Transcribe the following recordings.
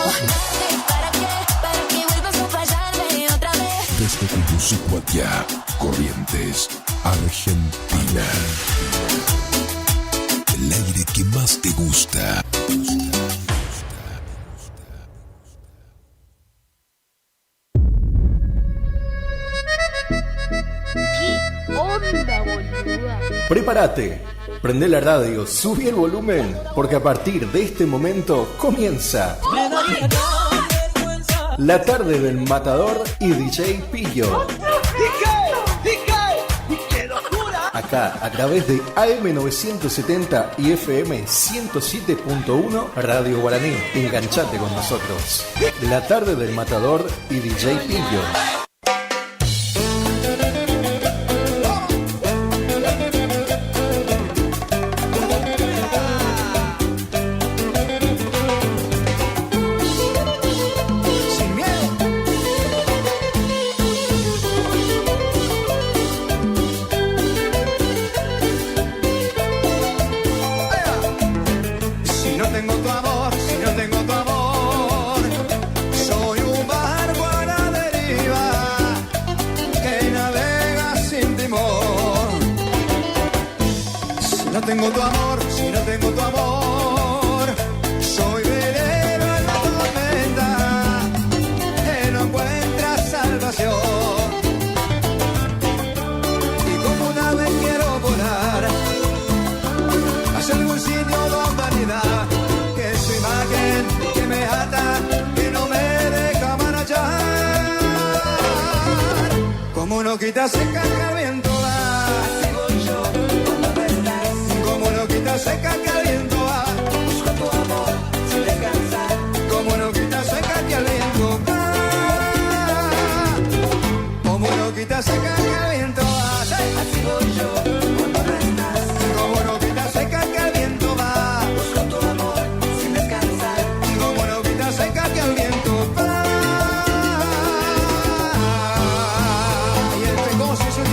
¿Para qué? Para que vuelvas a fallarme otra vez. Desde Tegucigalpa, Corrientes, Argentina. El aire que más te gusta. ¿Qué onda, boluda? Prepárate, prende la radio, subí el volumen, porque a partir de este momento comienza la tarde del Matador y DJ Pillo. Acá, a través de AM970 y FM 107.1 Radio Guaraní. Enganchate con nosotros. La tarde del Matador y DJ Pillo. Tengo tu amor, si no tengo tu amor, soy velero en la tormenta, que no encuentra salvación. Y como una vez quiero volar hacia algún sitio donde anidar, que su imagen que me ata, que no me deja marchar. Como no quita se carga el viento va, así voy yo. Seca que el viento va, busco tu amor sin descansar. Como no quita seca que el viento va, como no quita seca que el viento va, así voy yo cuando no estás. Como no quita seca que el viento va, busco tu amor sin descansar. Como no quita seca que el viento va. Y este gozo es el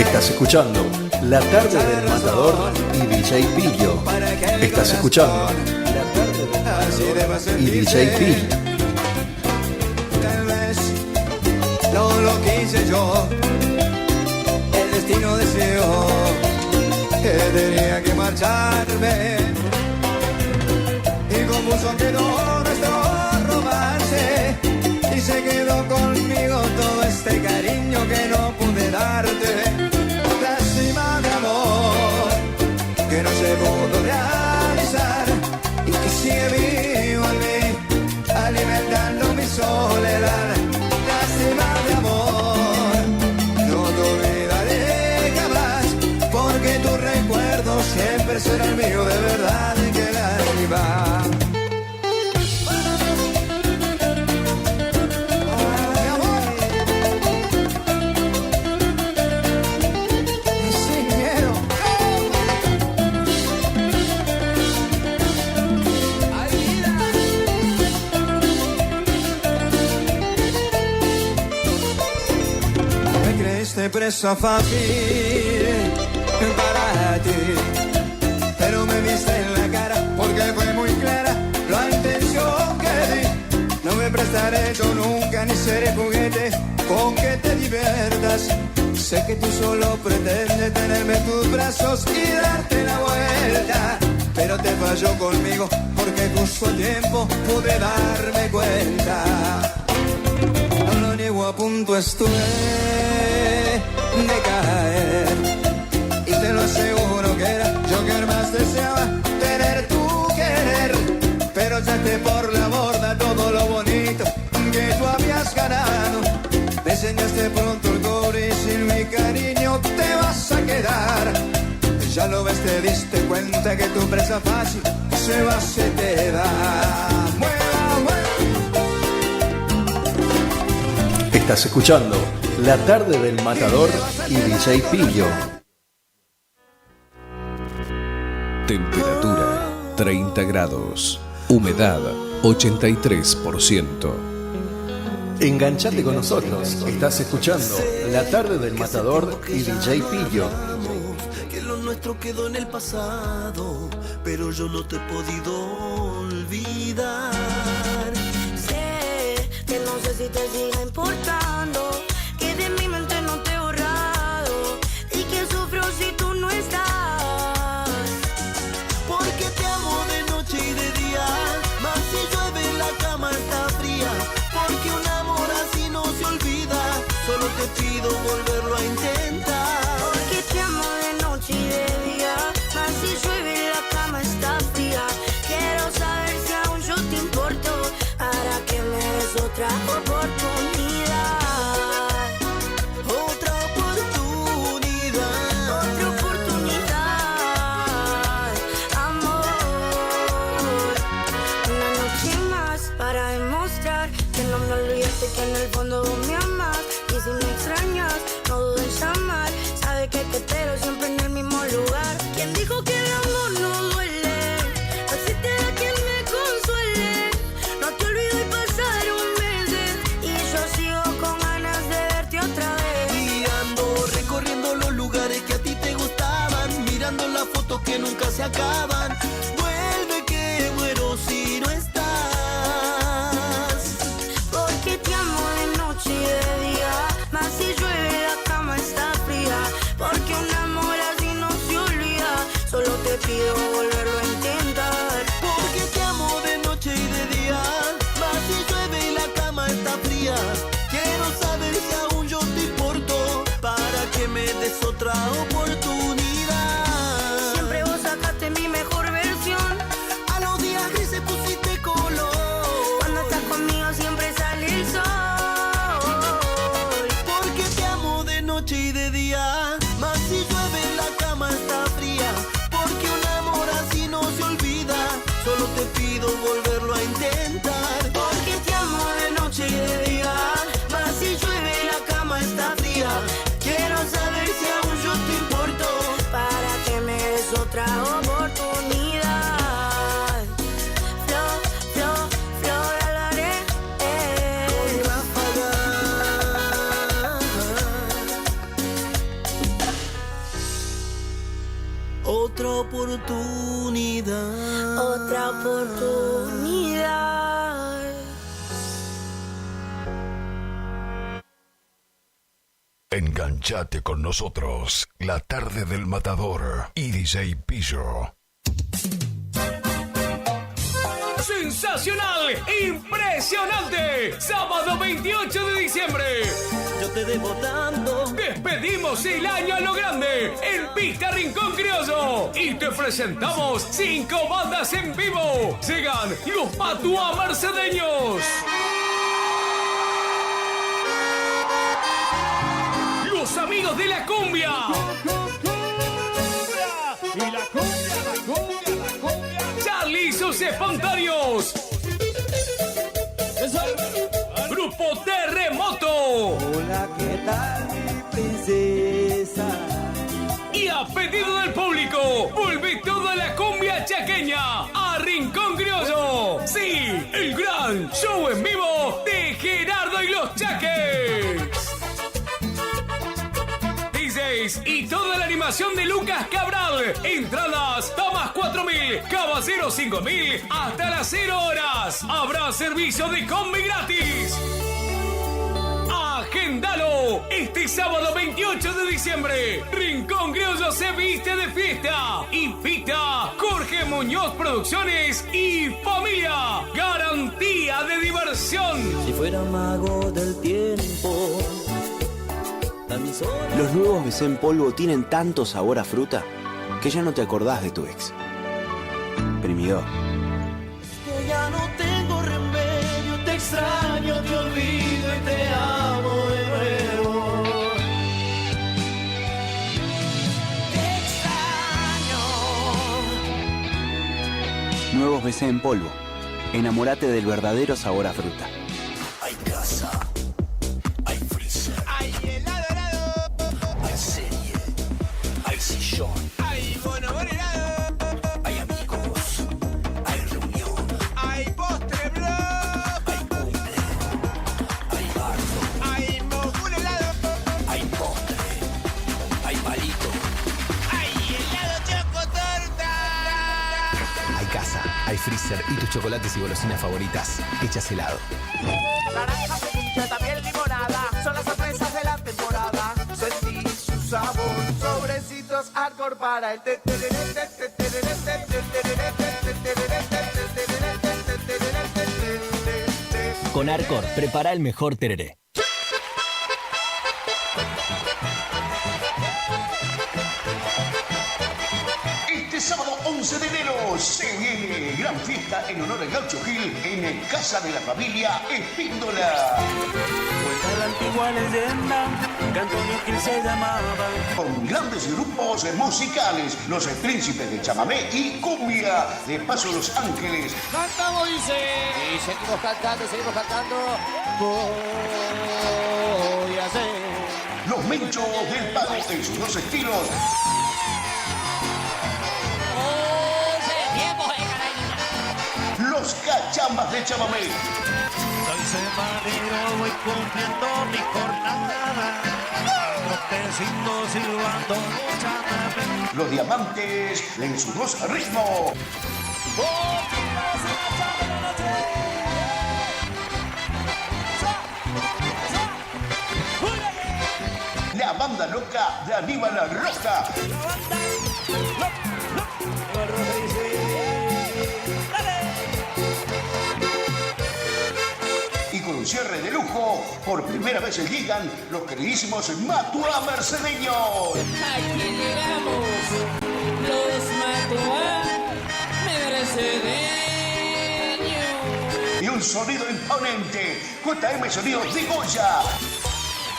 Estás escuchando La Tarde del Matador y DJ Pillo. Estás escuchando La Tarde del Matador y DJ Pillo. Tal vez no lo quise yo, el destino deseó que tenía que marcharme y compuso que no nuestro romance y se quedó conmigo todo este cariño que no pude darte. Lástima de amor que no se pudo realizar y que sigue vivo en mí, alimentando mi soledad. Lástima de amor, no te olvidaré jamás, porque tu recuerdo siempre será el mío de verdad. Que lástima. Presa fácil para ti, pero me viste en la cara porque fue muy clara la intención que di. No me prestaré yo nunca ni seré juguete con que te diviertas. Sé que tú solo pretendes tenerme en tus brazos y darte la vuelta, pero te falló conmigo porque justo a tiempo pude darme cuenta. No lo niego, a punto estuve de caer y te lo aseguro que era yo que más deseaba tener tu querer, pero echaste por la borda todo lo bonito que tú habías ganado. Me enseñaste pronto el cobre y sin mi cariño te vas a quedar. Ya lo ves, te diste cuenta que tu presa fácil se va, se te da. Estás escuchando La Tarde del Matador y DJ Pillo. Temperatura 30 grados. Humedad 83%. Enganchate con nosotros. Estás escuchando La Tarde del Matador y DJ Pillo. Que lo nuestro quedó en el pasado, pero yo no te he podido olvidar. Sé que no sé si te siga importando, que de mi mente no te he borrado y que sufro si tú no estás. Porque te amo de noche y de día, más si llueve la cama está fría. Porque un amor así no se olvida, solo te pido volverlo a intentar. Porque te amo de noche y de día, más si llueve la cama está fría. Quiero saber si aún yo te importo, para que me des otra oportunidad. Otra oportunidad. Otra oportunidad, amor. Una noche más para demostrar que no me olvidaste, que en el fondo vos me amás. Y si me extrañas, no dudes en llamar. Sabe que te espero siempre en el mismo lugar. ¿Quién dijo que el amor no duele? No existe a quien me consuele. No te olvido y pasaron meses y yo sigo con ganas de verte otra vez. Y ando recorriendo los lugares que a ti te gustaban, mirando las fotos que nunca se acaban. Vuelve que muero si no estás. Porque te amo de noche y de día, más si llueve la cama está fría. Porque un amor así no se olvida, solo te pido volverlo a intentar. Porque te amo de noche y de día, más si llueve y la cama está fría. Quiero saber si aún yo te importo, para que me des otra oportunidad. Siempre vos sacaste mi mejor versión, A los días grises pusiste color. cuando estás conmigo siempre sale el sol. Porque te amo de noche y de día, más si llueve la cama está fría. Porque un amor así no se olvida, solo te pido volverlo a intentar. Porque te amo de noche y de día, más si llueve la cama está fría. Quiero saber si aún yo te importo, para que me des otra oportunidad. Flor, flor, flor al aire. otra oportunidad. Otra oportunidad. Enganchate con nosotros, La Tarde del Matador y DJ Pillo. ¡Sensacional! ¡Impresionante! Sábado 28 de diciembre. Yo te debo tanto. Despedimos el año a lo grande en Pista Rincón Criollo y te presentamos 5 bandas en vivo. Llegan los Patuá Mercedeños, los Amigos de la Cumbia Y la cumbia. Charlie y sus Espontáneos, Grupo Terremoto Hola, ¿qué tal, princesa? y a pedido del público vuelve toda la cumbia chaqueña a Rincón Criollo. Sí, el gran show en vivo de Gerardo y los Chaques. DJs y toda la animación de Lucas Cabral. Entradas, damas 4.000, caballeros 5.000, hasta las 0 horas. Habrá servicio de combi gratis. Agendalo este sábado 28 de diciembre. Rincón Criollo se viste de fiesta. Invita Jorge Muñoz Producciones y familia. Garantía de diversión. Si fuera mago del tiempo. Los nuevos BC en polvo tienen tanto sabor a fruta que ya no te acordás de tu ex. Primidor. Que ya no tengo remedio, te extraño, te olvido y te amo de nuevo. Te extraño. Nuevos BC en polvo. Enamórate del verdadero sabor a fruta. Hay casa, hay freezer, Hay helado. hay serie, hay sillón, Hay bonobón helado. hay amigos, hay reunión, Hay postre blog. hay cumple, hay bardo, Hay mogul helado. hay postre, hay palito. Hay helado chocotorta. Hay casa, hay freezer y tus chocolates y golosinas favoritas hechas helado. Naranja, semilla, también limonada. Son las sorpresas de la temporada. Sentí su sabor. Sobrecitos hardcore para el Con Arcor, prepara el mejor tereré. Este sábado 11 de enero se viene gran fiesta en honor al Gaucho Gil en Casa de la Familia Espíndola. Cuenta la antigua leyenda que Antonio Gil se llamaba. Con grandes grupos musicales, los Príncipes de Chamamé y Cumbia de Paso Los Ángeles. Cantamos, dice. Y seguimos cantando. Voy a hacer. Los Menchos del Pago en sus dos estilos. Los Cachambas de Chamamé. Soy semanero, voy cumpliendo mi jornada. Proteciendo, silbando, chamamé. Los Diamantes en sus dos ritmos. La banda loca de Aníbal La Roja. Y con un cierre de lujo, por primera vez llegan los queridísimos Matuá Mercedeños. Aquí llegamos, los Matuá Mercedeños. Y un sonido imponente, JM Sonidos de Goya.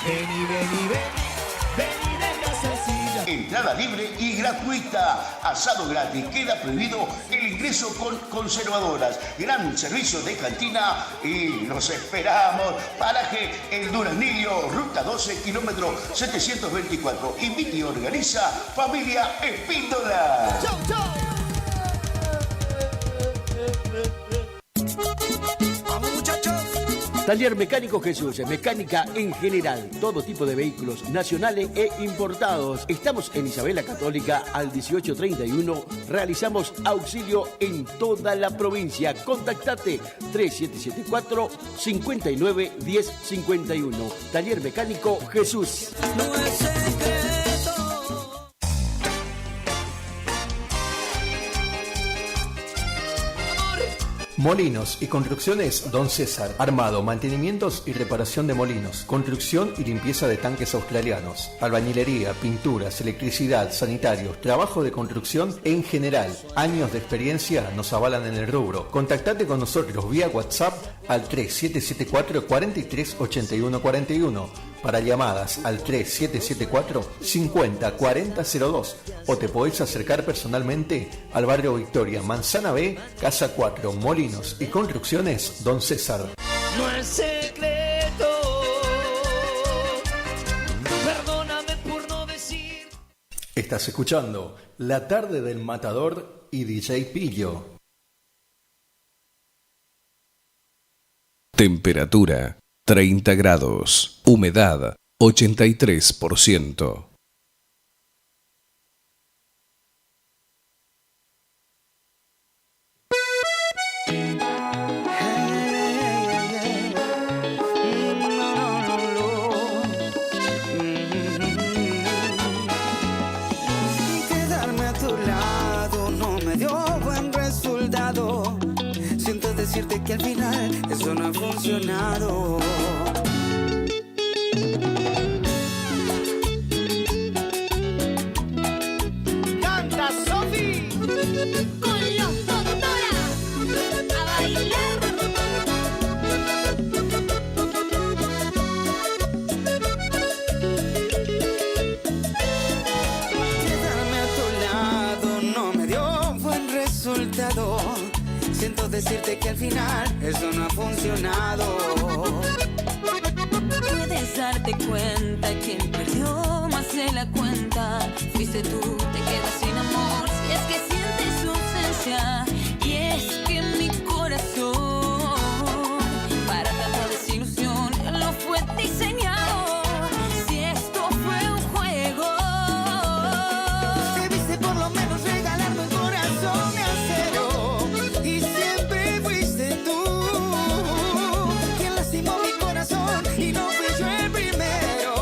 Vení, venga sencilla. Entrada libre y gratuita. Asado gratis. Queda prohibido el ingreso con conservadoras. Gran servicio de cantina y los esperamos. Paraje El Duraznillo, ruta 12, kilómetro 724. Invita y organiza Familia Espíndola. ¡Chau, chau! Vamos, muchachos. Taller Mecánico Jesús, mecánica en general, todo tipo de vehículos nacionales e importados. Estamos en Isabela Católica al 1831. Realizamos auxilio en toda la provincia. Contactate 3774 59 10 51. Taller Mecánico Jesús. No es secreto. Molinos y construcciones Don César. Armado, mantenimientos y reparación de molinos. Construcción y limpieza de tanques australianos. Albañilería, pinturas, electricidad, sanitarios, trabajo de construcción en general. Años de experiencia nos avalan en el rubro. Contactate con nosotros vía WhatsApp al 3774 43 81 41. Para llamadas al 3774 50 40 02 o te podés acercar personalmente al barrio Victoria, Manzana B, Casa 4, Molinos y Construcciones Don César. No es secreto. Perdóname por no decir. Estás escuchando La Tarde del Matador y DJ Pillo. Temperatura 30 grados. Humedad 83%. Quedarme a tu lado no me dio buen resultado. Siento decirte que al final eso no ha funcionado. ¡Canta, Sofi! Con los Totora a bailar. Quedarme a tu lado no me dio buen resultado. Siento decirte que al final eso no ha funcionado. Puedes darte cuenta, quien perdió más de la cuenta fuiste tú, te quedas sin amor si es que sientes su ausencia. Y es que mi corazón para tanta desilusión no fue diseñado. Si esto fue un juego, debiste por lo menos regalarme un corazón de acero. Y siempre fuiste tú quien lastimó mi corazón y no fui yo el primero.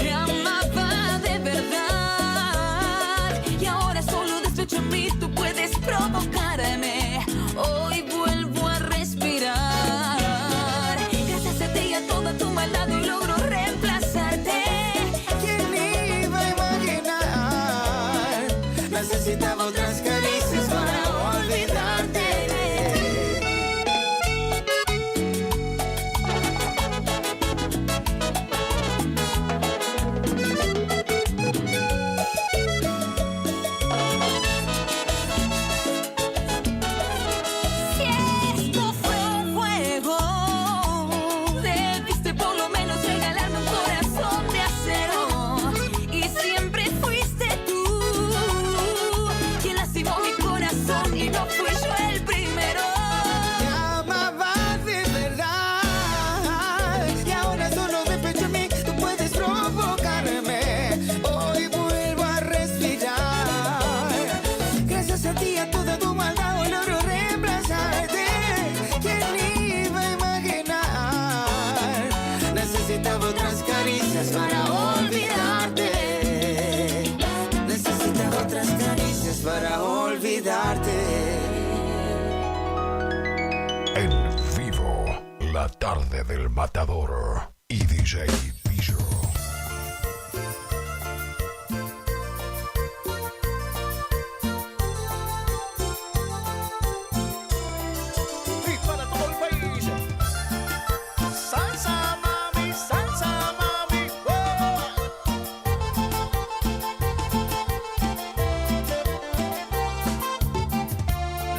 te amaba de verdad y ahora solo despecho en mí tú puedes provocarme. Hoy vuelvo a respirar gracias a ti y a toda tu maldad y logro reemplazarte. ¿Quién iba a imaginar? Necesitaba otras caricias para olvidarte. Si esto fue un juego, debiste por lo menos regalarme un corazón de acero. Y siempre fuiste tú quien lastimó mi corazón y no fui yo el primero. Te amaba de verdad y ahora solo de pecho en mí tú puedes provocarme. Hoy vuelvo a respirar gracias a ti y a toda tu maldad hoy logro reemplazarte. ¿Quién iba a imaginar? Necesitaba otras caricias para olvidarte. Necesitaba otras caricias para olvidarte. En vivo, La Tarde del Matador y DJ Pillo. Y para todo el país. Salsa mami, oh.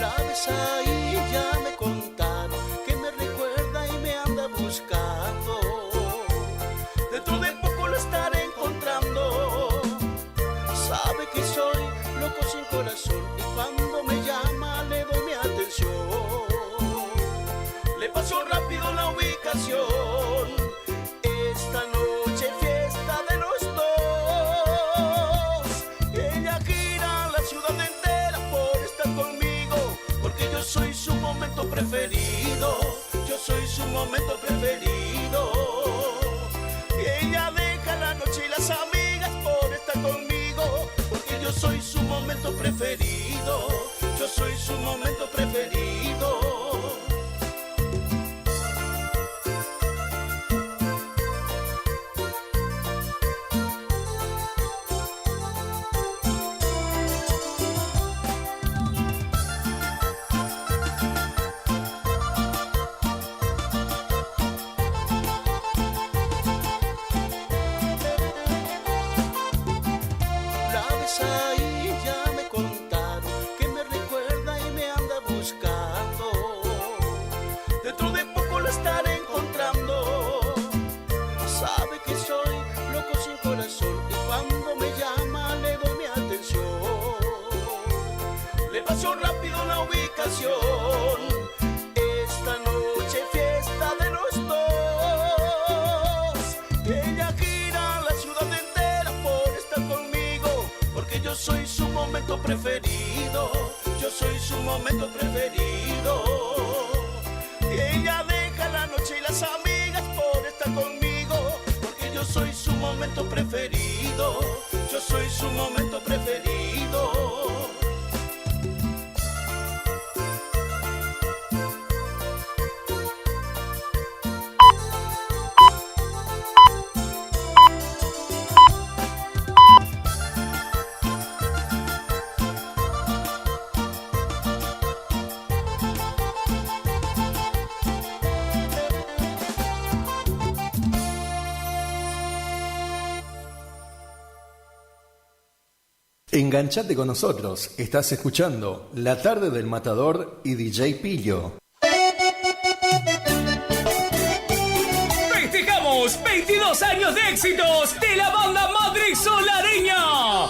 La ves ahí, ya me contaron que me recuerda y me anda buscando. Dentro de poco lo estaré encontrando. Sabe que soy loco sin corazón y cuando me llama le doy mi atención. Le paso rápido la ubicación preferido. Yo soy su momento preferido. Y ella deja la noche y las amigas por estar conmigo, porque yo soy su momento preferido. Yo soy su momento preferido. Ahí ya me contaron que me recuerda y me anda buscando. Dentro de poco la estaré encontrando. Sabe que soy loco sin corazón y cuando me llama le doy mi atención. Le paso rápido la ubicación. Esta noche fiesta de los dos. Ella gira la ciudad entera por estar conmigo, porque yo soy su momento preferido. Yo soy su momento preferido. Y ella deja la noche y las amigas por estar conmigo, porque yo soy su momento preferido. Yo soy su momento preferido. Enganchate con nosotros, estás escuchando La Tarde del Matador y DJ Pillo. Festejamos 22 años de éxitos de la banda Madre Solareña.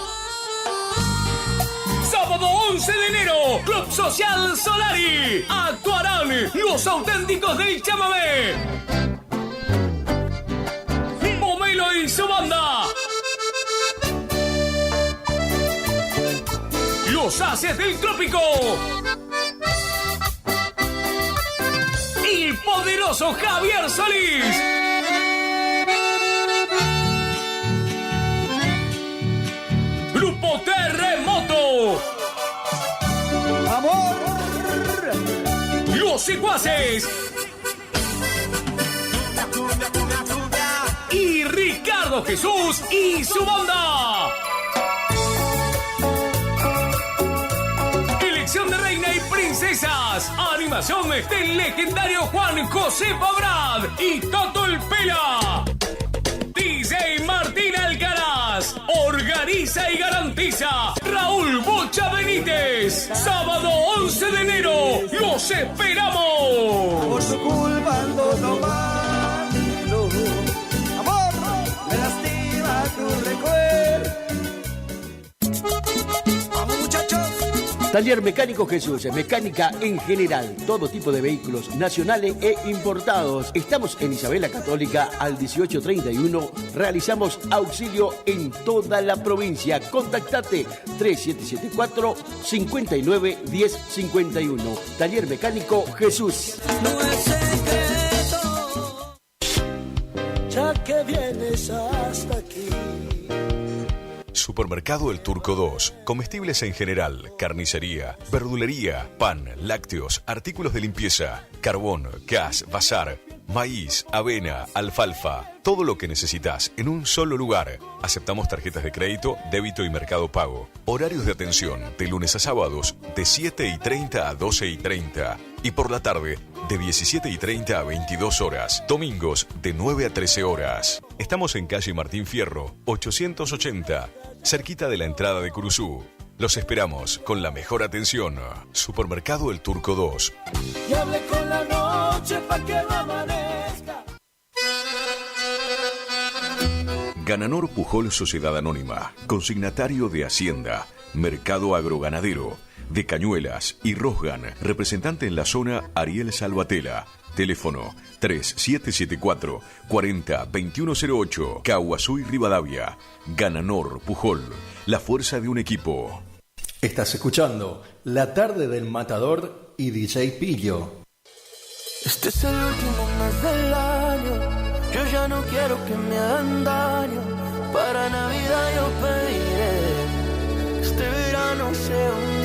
Sábado 11 de enero, Club Social Solari. Actuarán los auténticos del chamamé. Pomelo y su banda. Los Haces del Trópico. El poderoso Javier Solís. Grupo Terremoto. ¡Amor! Los Secuaces. Y Ricardo Jesús y su banda. De reina y princesas, animación del legendario Juan José Fabrad y Toto el Pela. DJ Martín Alcaraz organiza y garantiza Raúl Bocha Benítez. Sábado 11 de enero, los esperamos. Por su culpa ando tomando, amor, me lastima tu recuerdo. Vamos muchachos. Taller Mecánico Jesús, mecánica en general, todo tipo de vehículos nacionales e importados. Estamos en Isabela Católica al 1831, realizamos auxilio en toda la provincia. Contactate 3774 59 1051. Taller Mecánico Jesús. No es secreto, ya que vienes hasta aquí. Supermercado El Turco 2. Comestibles en general, carnicería, verdulería, pan, lácteos, artículos de limpieza, carbón, gas, bazar, maíz, avena, alfalfa. Todo lo que necesitas en un solo lugar. Aceptamos tarjetas de crédito, débito y mercado pago. Horarios de atención de lunes a sábados de 7:30 a 12:30. Y por la tarde de 17:30 a 22 horas. Domingos de 9 a 13 horas. Estamos en calle Martín Fierro, 880, cerquita de la entrada de Curuzú. Los esperamos con la mejor atención. Supermercado El Turco 2. Y hable con la noche pa' que no amanezca. Gananor Pujol Sociedad Anónima, consignatario de Hacienda, Mercado Agroganadero, de Cañuelas y Rosgan, representante en la zona Ariel Salvatella. Teléfono 3774 40 2108, Caguazú y Rivadavia. Gananor Pujol, la fuerza de un equipo. Estás escuchando La Tarde del Matador y DJ Pillo. Este es el último mes del año, yo ya no quiero que me hagan daño. Para Navidad yo pediré que este verano sea un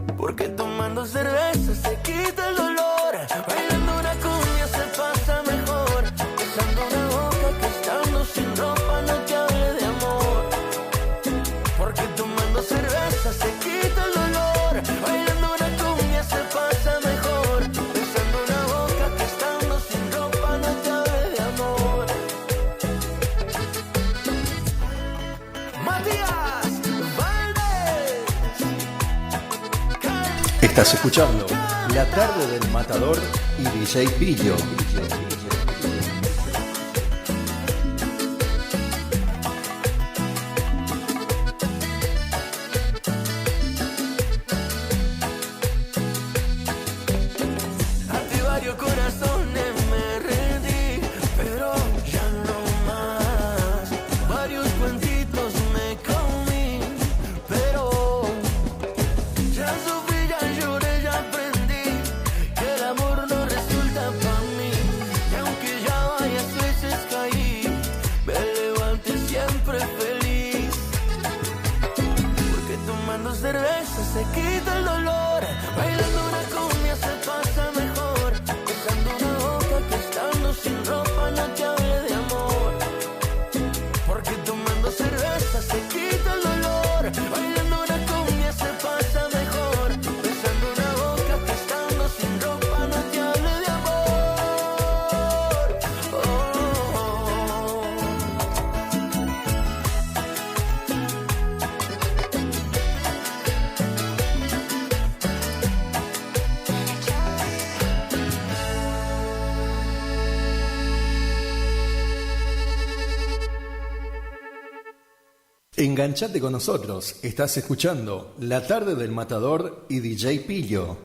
10. Porque tomando cerveza se quita el dolor, bailando una cumbia se pasa mejor, besando una boca que estando sin ropa no te hable de amor. Porque tomando cerveza se quita el dolor, bailando una cumbia se pasa mejor, besando una boca que estando sin ropa no te hable de amor. Matías Valdés. Estás escuchando La Tarde del Matador y DJ Pillo. Ante varios corazones me rendí, pero ya no más. Varios cuentitos me comí, pero ya sufrí, ya lloré, ya aprendí que el amor no resulta para mí. Y aunque ya varias veces caí, me levanté siempre feliz. Porque tomando cerveza se quita el dolor, bailando una cumbia se pasa mejor, besando una boca que estando sin ropa no te hable de amor. Porque tomando cerveza se quita el dolor, bailando una cumbia se pasa mejor, besando una boca que estando sin ropa no te hable de amor. Enganchate con nosotros, estás escuchando La Tarde del Matador y DJ Pillo.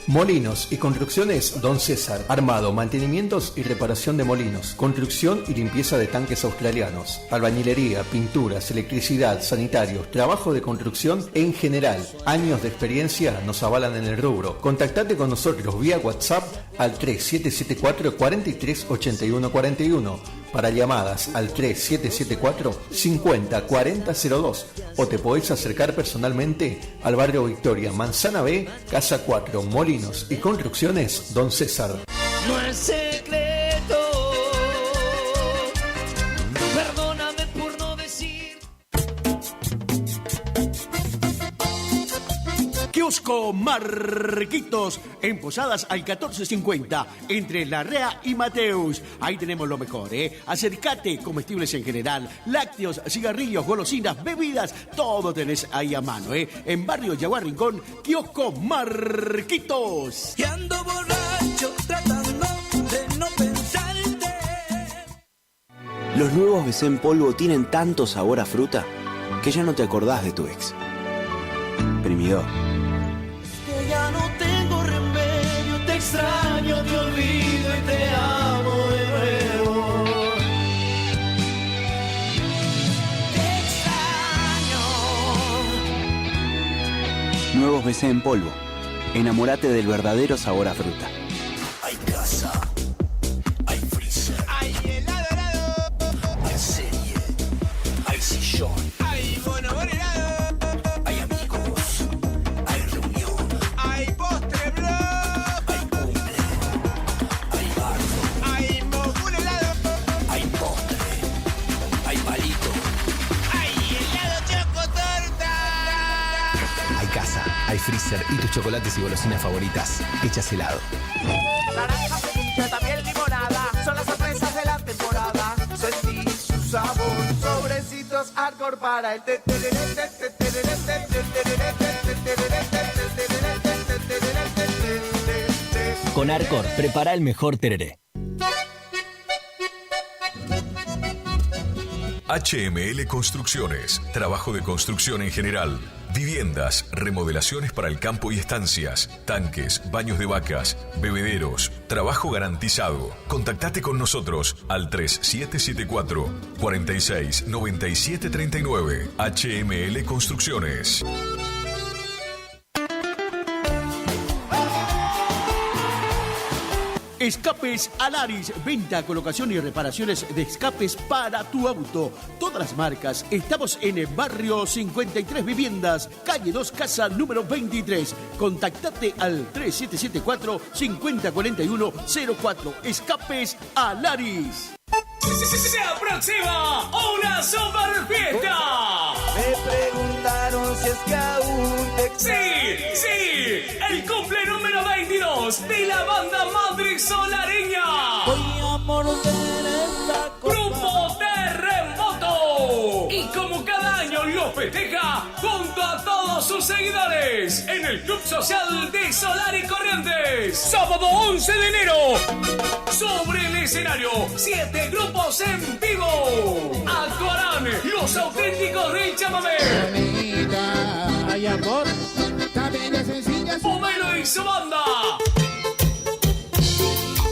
Molinos y construcciones Don César. Armado, mantenimientos y reparación de molinos. Construcción y limpieza de tanques australianos. Albañilería, pinturas, electricidad, sanitarios, trabajo de construcción en general. Años de experiencia nos avalan en el rubro. Contactate con nosotros vía WhatsApp al 3774 43 81 41. Para llamadas al 3774 50 40 02 o te podés acercar personalmente al barrio Victoria, Manzana B, Casa 4, Molinos y Construcciones Don César. No es secreto, perdóname por no decir. Kiosco Marquitos, en Posadas al 1450, entre Larrea y Mateus. Ahí tenemos lo mejor, ¿eh? Acércate, comestibles en general, lácteos, cigarrillos, golosinas, bebidas, todo tenés ahí a mano, ¿eh? En Barrio Yaguar Rincón, Kiosco Marquitos. Y ando borracho tratando de no pensarte. Los nuevos BC en polvo tienen tanto sabor a fruta que ya no te acordás de tu ex. Primidor. Que ya no tengo remedio, te extraño, te olvido y te amo de nuevo. Te extraño. Nuevos BC en polvo. Enamórate del verdadero sabor a fruta. Hay casa, hay freezer, Hay helado, hay serie, hay sillón, hay bonobón helado, hay amigos, hay reunión, hay postre blog, hay cumple, hay bardo, hay mogul helado, hay postre, hay palito. hay helado chocotorta. Hay casa, hay freezer y tus chocolates y golosinas favoritas hechas helado. Naranja, frutilla, también limonada, son las sorpresas de la temporada. Sentí su sabor, sobrecitos hardcore para el Con Arcor, prepara el mejor tereré. HML Construcciones. Trabajo de construcción en general. Viviendas, remodelaciones para el campo y estancias, tanques, baños de vacas, bebederos, trabajo garantizado. Contactate con nosotros al 3774 46 97 39. HML Construcciones. Escapes Alaris, venta, colocación y reparaciones de escapes para tu auto. Todas las marcas. Estamos en el barrio 53 Viviendas, calle 2, casa número 23. Contactate al 3774-5041-04. Escapes Alaris. Se aproxima una super fiesta. Me preguntaron si es que aún te Sí, el cumple número 22 de la banda Madrid Solareña. Voy a morder esta copa. Grupo Terremoto. Y como cada año lo festeja junto a todos sus seguidores en el Club Social de Solar y Corrientes. Sábado 11 de enero. Sobre el escenario, 7 grupos en vivo. Actuarán los auténticos del chamamé. Hay amor, también es sencilla. Pomelo y su banda.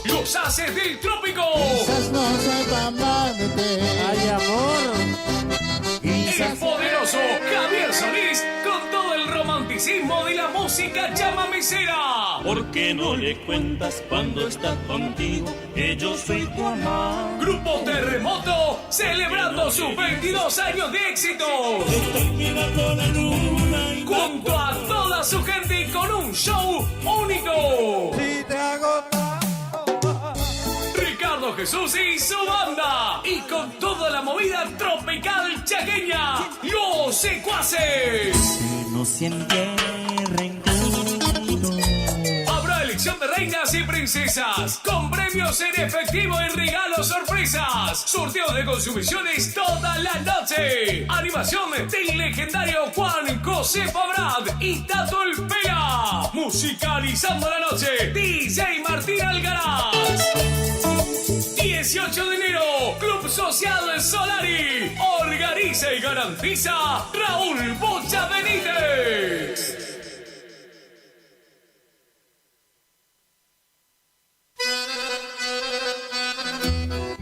Los Haces del Trópico. Quizás no sepa amarte. Hay amor. El poderoso Javier Solís con todo el romanticismo de la música chamamecera. ¿Por qué no le cuentas cuando está contigo que yo soy tu amor? Grupo Terremoto celebrando sus 22 años de éxito. Junto a toda su gente y con un show único. Ricardo Jesús y su banda. Y con toda la movida tropical chaqueña. Los Secuaces. No siente rencor. Habrá elección de reinas y princesas. Con premios en efectivo y regalos sorpresas. Sorteo de consumiciones toda la noche. Animación del legendario Juan José Fabrat y Tato el Pela. Musicalizando la noche, DJ Martín Algaraz. 18 de enero, Club Social Solari. Organiza y garantiza Raúl Bocha Benítez.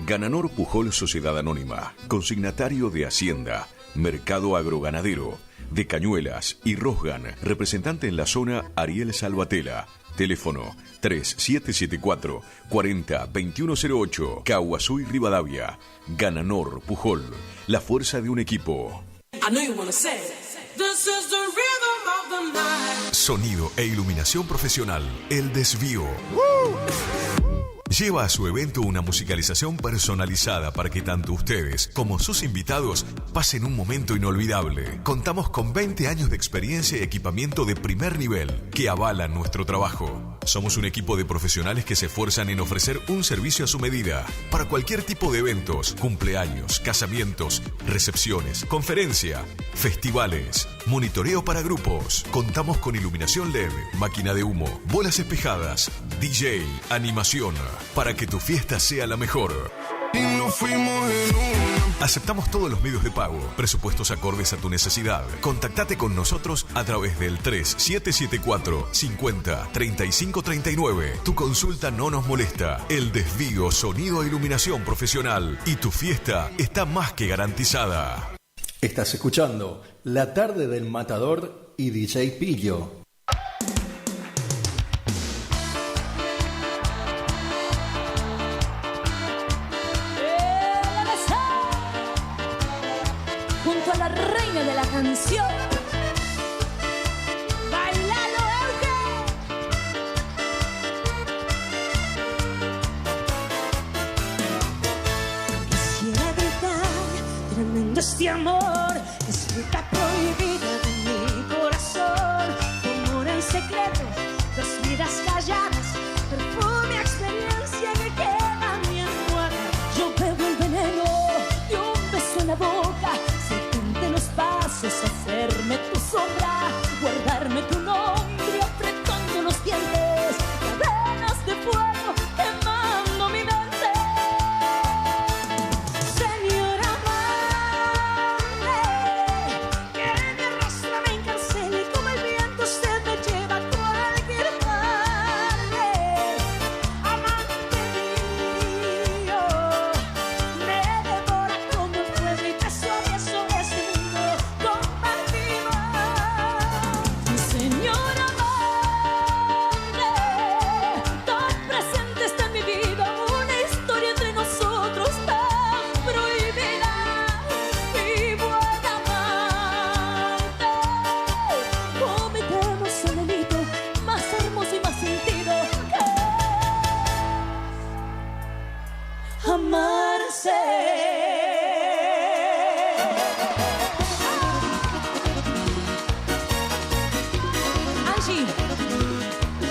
Gananor Pujol Sociedad Anónima, consignatario de Hacienda, Mercado Agroganadero, de Cañuelas y Rosgan, representante en la zona Ariel Salvatela. Teléfono 3774 40 2108, Caguazú y Rivadavia. Gananor Pujol, la fuerza de un equipo. Sonido e iluminación profesional, El Desvío. Lleva a su evento una musicalización personalizada para que tanto ustedes como sus invitados pasen un momento inolvidable. Contamos con 20 años de experiencia y equipamiento de primer nivel que avalan nuestro trabajo. Somos un equipo de profesionales que se esfuerzan en ofrecer un servicio a su medida para cualquier tipo de eventos, cumpleaños, casamientos, recepciones, conferencia, festivales, monitoreo para grupos. Contamos con iluminación LED, máquina de humo, bolas espejadas, DJ, animación, para que tu fiesta sea la mejor. Aceptamos todos los medios de pago, presupuestos acordes a tu necesidad. Contactate con nosotros a través del 3774 50 35 39. Tu consulta no nos molesta. El Desvío, sonido e iluminación profesional. Y tu fiesta está más que garantizada. Estás escuchando La Tarde del Matador y DJ Pillo. Junto a la reina de la canción, bailalo, Euge. Quisiera gritar, tremendo este amor, es fruta prohibida de mi corazón. Tu amor en secreto, dos vidas calladas, perfume, experiencia que queda mi almohada. Yo bebo el veneno de un beso en la boca, los pasos, hacerme tu sombra, guardarme tu nombre, apretando los dientes, cadenas de fuego quemando mi mente. Señora amable, amarse. Angie,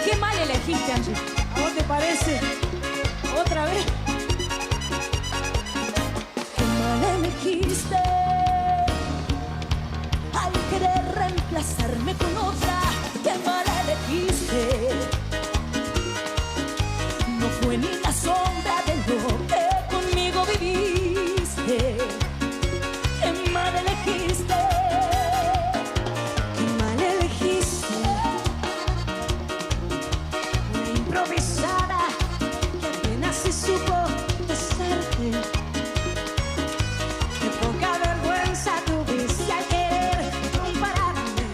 qué mal elegiste, Angie. ¿A vos te parece? ¿Otra vez? Qué mal elegiste al querer reemplazarme con otra. Qué mal elegiste. No fue ni la sombra de lo que conmigo viviste. Qué mal elegiste. Qué mal elegiste. Una improvisada que apenas se supo besarte. Qué poca vergüenza tuviste al querer compararme.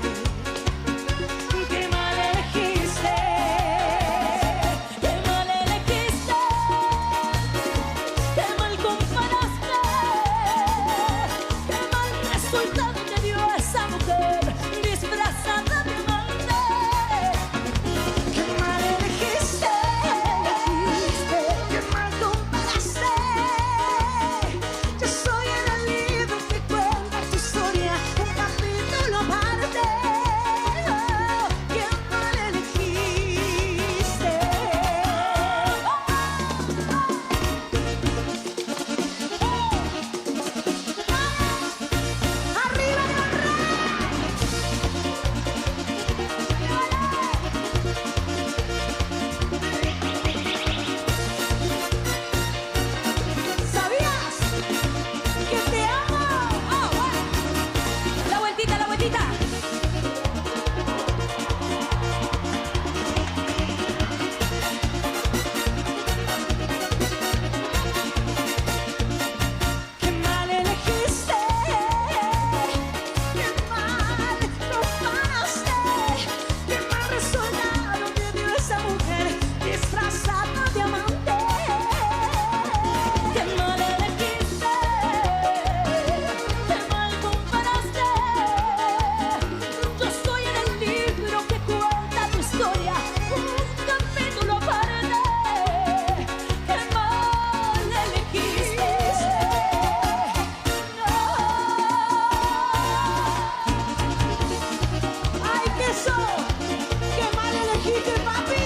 Qué mal elegiste. Qué mal elegiste. Qué mal comparaste. Qué mal resultado te dio esa mujer disfrazada de amante. Qué mal elegiste. Qué mal comparaste. Yo soy el libro que cuenta tu historia, un capítulo aparte. Qué mal elegiste. ¡Arriba ¿Sabías que te amo? Oh, bueno. La vueltita, la vueltita. Qué mal elegiste. Qué mal comparaste. Qué mal resultado te dio esa mujer disfrazada de amante. Qué mal elegiste. Qué mal comparaste. Yo soy en el libro que cuenta tu historia, un capítulo aparte. Qué mal elegiste. ¡Ay, qué son! ¡Qué mal elegiste, papi!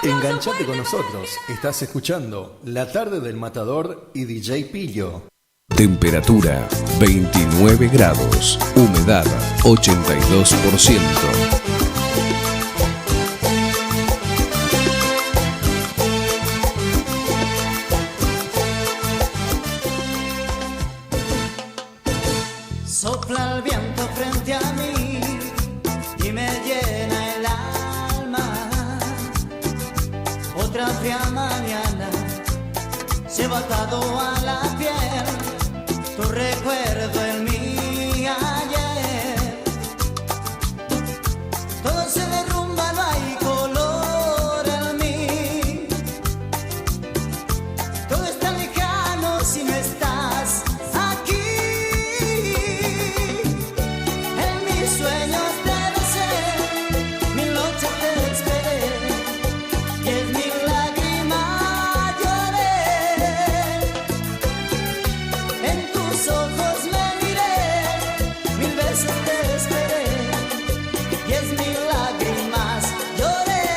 Enganchate con nosotros. Estás escuchando La Tarde del Matador y DJ Pillo. Temperatura 29 grados. Humedad 82%. Sopla el viento frente a mí y me llena el alma. Otra fría mañana se va atado a la piel. Tu recuerdo en mí ayer. Todo se derrumba, no hay color en mí. Todo es tan lejano si no estás aquí. En mis sueños te besé, mil noches te esperé, y en mil lágrimas lloré. En tus ojos me miré, mil veces te esperé, y es mil lágrimas lloré.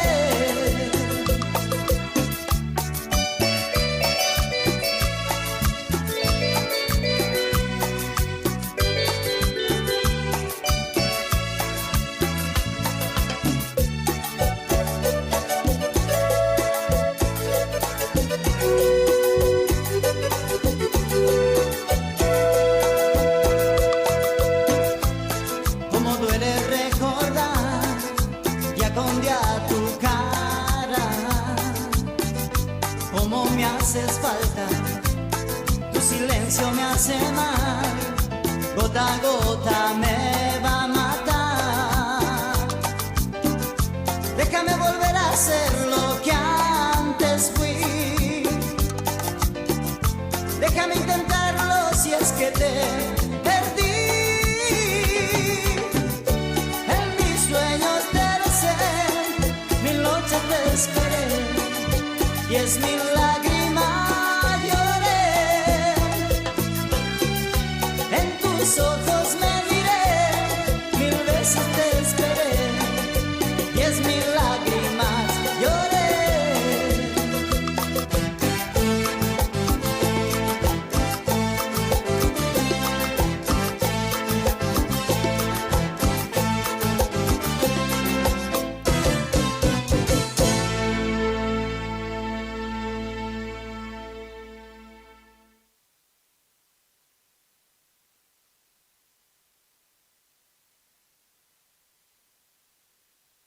Como duele recordar ya con día tu cara. Como me haces falta, tu silencio me hace mal. Gota a gota me va a matar. Déjame volver a ser lo que antes fui. Déjame intentarlo si es que te perdí. En mis sueños te besé, 1000 noches te esperé, 10,000 lágrimas lloré. En tus ojos me miré, 1000 veces te esperé, 10,000 lágrimas lloré.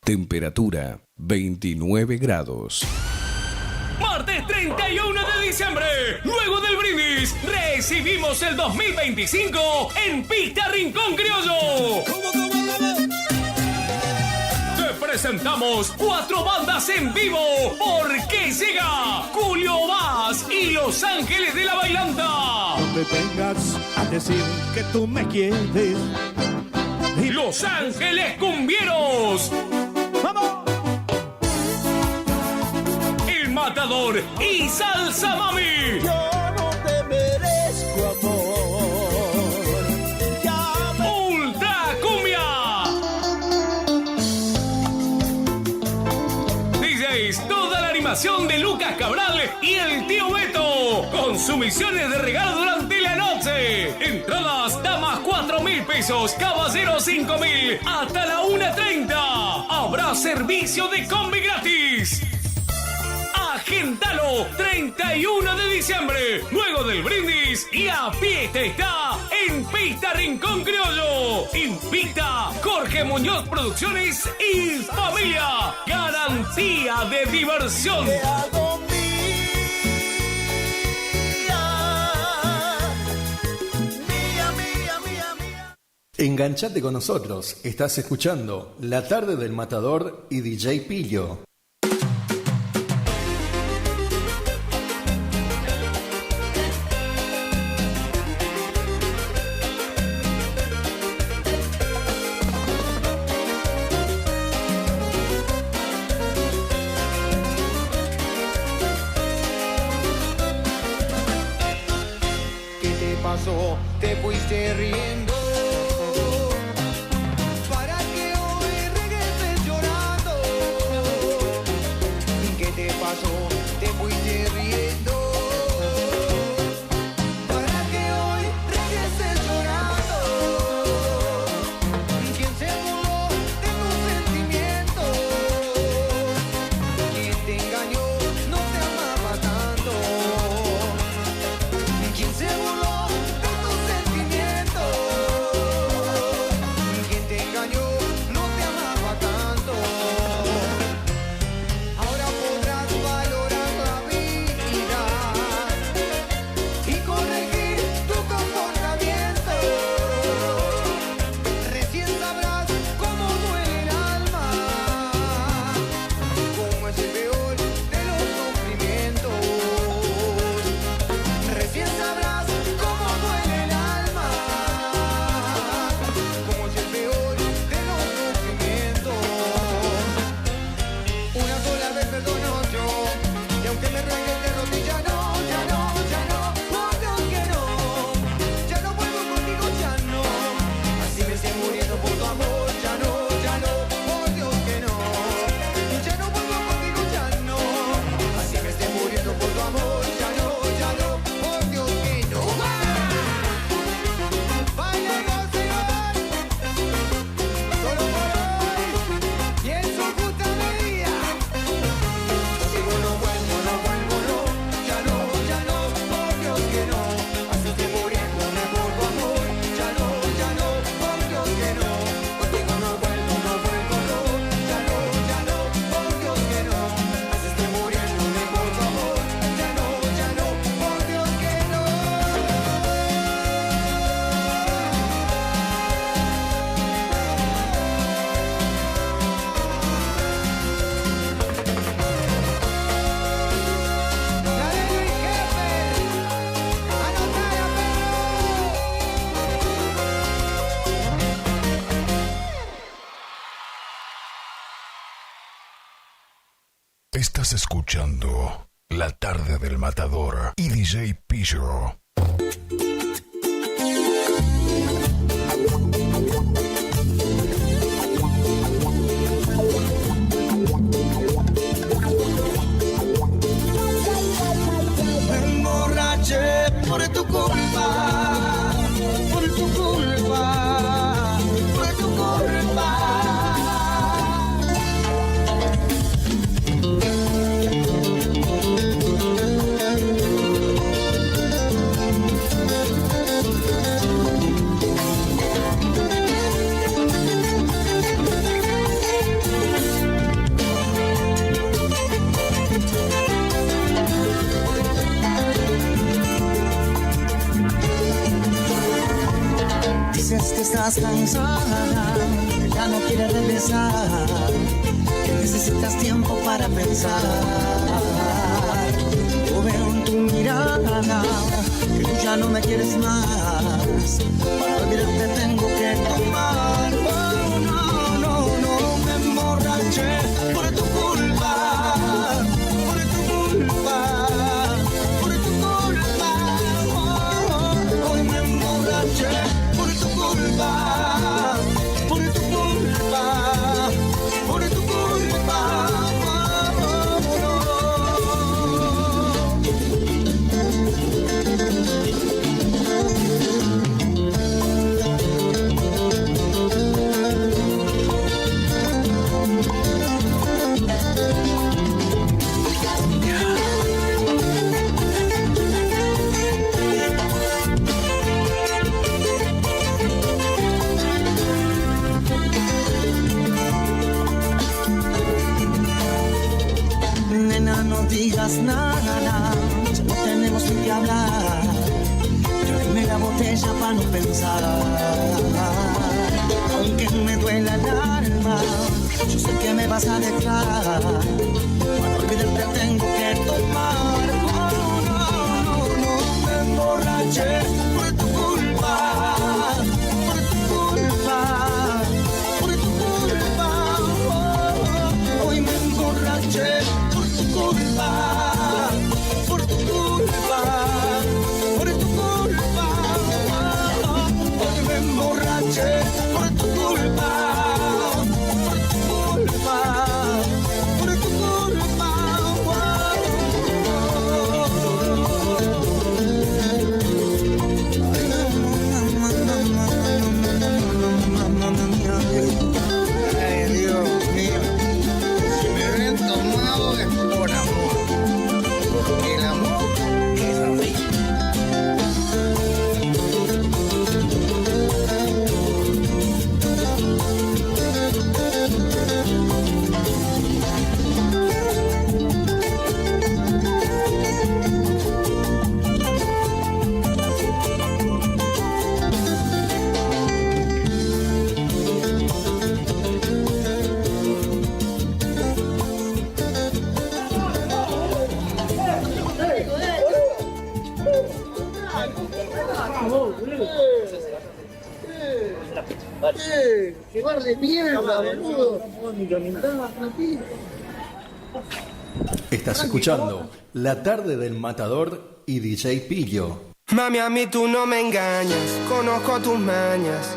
Temperatura 29 grados. Martes 31 de diciembre, luego del brindis, recibimos el 2025 en Pista Rincón Criollo. Te presentamos 4 bandas en vivo, porque llega Julio Vaz y Los Ángeles de la Bailanta. No me vengas a decir que tú me quieres. Los Ángeles Cumbieros. El Matador y Salsa Mami. Yo no te merezco amor. Ultra Cumbia. DJs, toda la animación de Lucas Cabral y el Tío Beto, con sumisiones de regalo durante la noche. Entradas, damas 4,000 pesos, caballeros 5,000, hasta la 1:30. Habrá servicio de combi gratis. Agendalo, 31 de diciembre, luego del brindis, y la fiesta está en Pista Rincón Criollo. Invita Jorge Muñoz Producciones y Familia. Garantía de diversión. Enganchate con nosotros. Estás escuchando La Tarde del Matador y DJ Pillo. ¿Qué te pasó? Te fuiste riendo. Para que hoy regreses llorando. ¿Qué te pasó? Te fuiste riendo. Para que hoy regreses llorando. ¿Quién se burló de tus sentimientos? ¿Quién te engañó? No te amaba tanto. ¿Quién se burló de tus sentimientos? Estás escuchando La Tarde del Matador y DJ Pillo. Me emborraché por tu culpa, por tu culpa, por tu culpa. Dices que estás cansada, que ya no quieres regresar, que necesitas tiempo para pensar. Yo veo en tu mirada que tú ya no me quieres más. Para olvidarte tengo que tomar. Oh, no, no, no, me emborraché por tu culpa, por tu culpa, por tu culpa. Oh, hoy me emborraché por tu culpa, por tu culpa, por tu culpa. Nena, no digas nada, ya no tenemos ni que hablar. Tráeme la botella para no pensar. Aunque me duela el alma, yo sé que me vas a dejar. Para olvidarte tengo que tomar. Oh, no, no, no, me emborraché por tu culpa, por tu culpa, por tu culpa. Oh, hoy me emborraché por tu culpa, por tu culpa, por tu culpa. Hoy me emborraché por tu culpa, por tu culpa, por tu culpa. Ay, Dios mío, si me ven tomado es por amor, porque el amor es así. ¡Qué bar de mierda, boludo! Estás escuchando La Tarde del Matador y DJ Pillo. Mami, a mí tú no me engañas, conozco tus mañas.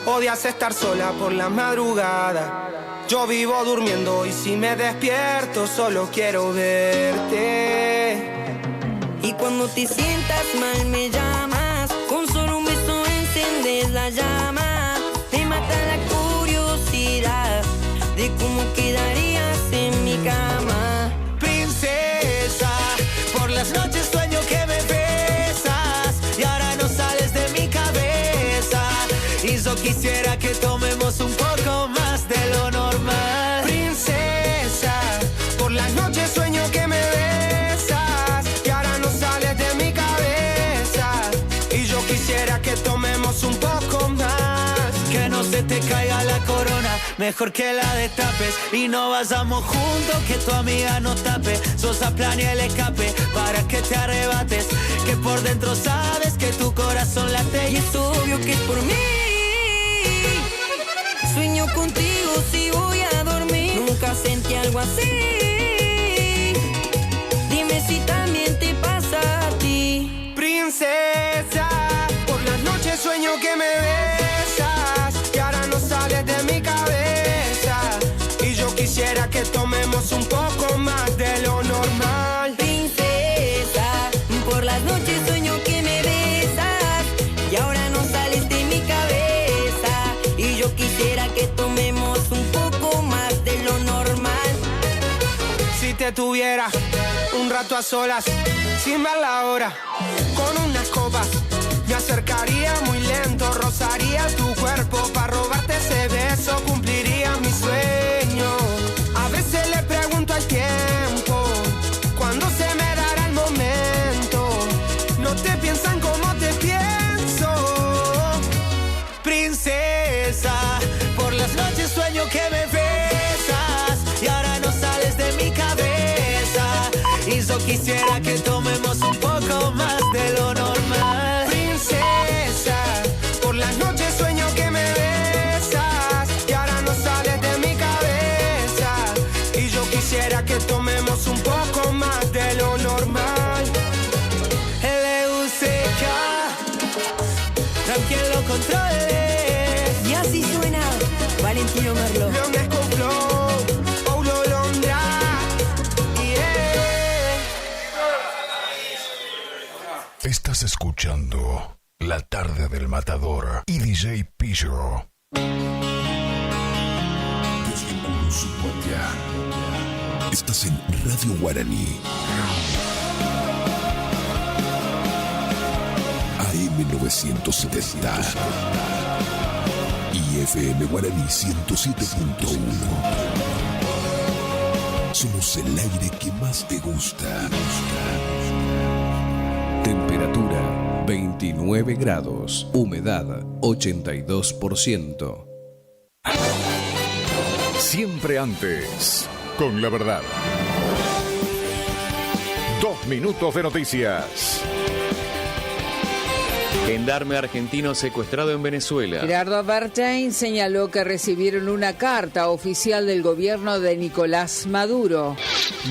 Odias estar sola por la madrugada. Yo vivo durmiendo y si me despierto solo quiero verte. Y cuando te sientas mal me llamas, con solo un beso encendes la llama. Me mata la curiosidad de cómo quedarías en mi cama. Princesa, por las noches sueño que me besas y ahora no sales de mi cabeza. Y yo quisiera que tomemos un poco más de lo normal. Princesa, por las noches sueño que me besas y ahora no sales de mi cabeza. Y yo quisiera que tomemos un poco más. Que no se te caiga la corona, mejor que la destapes. Y no vayamos juntos, que tu amiga no tape. Sosa planea el escape para que te arrebates. Que por dentro sabes que tu corazón late. Y es obvio que es por mí. Sueño contigo si voy a dormir. Nunca sentí algo así. si también te pasa a ti. Princesa, por las noches sueño que me besas y ahora no sales de mi cabeza. Y yo quisiera que tomemos un poco más de lo normal. Princesa, por las noches sueño que me besas y ahora no sales de mi cabeza. Y yo quisiera que tomemos un poco más de lo normal. Si te tuviera un rato a solas, sin ver la hora, con unas copas, me acercaría muy lento, rozaría tu cuerpo para robarte ese beso, cumpliría mi sueño. A veces le pregunto al tiempo, ¿cuándo se me dará el momento? No te piensan como te pienso. Princesa, por las noches sueño que me besas y ahora no sales de mi cabeza. Y yo quisiera que tomemos un poco más de lo normal. Princesa, por las noches sueño que me besas y ahora no sales de mi cabeza. Y yo quisiera que tomemos un poco más de lo normal. LUCK, tranquilo controle. Y así suena Valentino Merlo. Leones con flow, Paulo Londra. Estás escuchando La Tarde del Matador y DJ Pillo. Desde Curuzucuatiá, estás en Radio Guaraní. AM 970 y FM Guaraní 107.1. Somos el aire que más te gusta. Temperatura 29 grados. Humedad 82%. Siempre antes, con la verdad. 2 minutos de noticias. Gendarme argentino secuestrado en Venezuela. Gerardo Abertain señaló que recibieron una carta oficial del gobierno de Nicolás Maduro.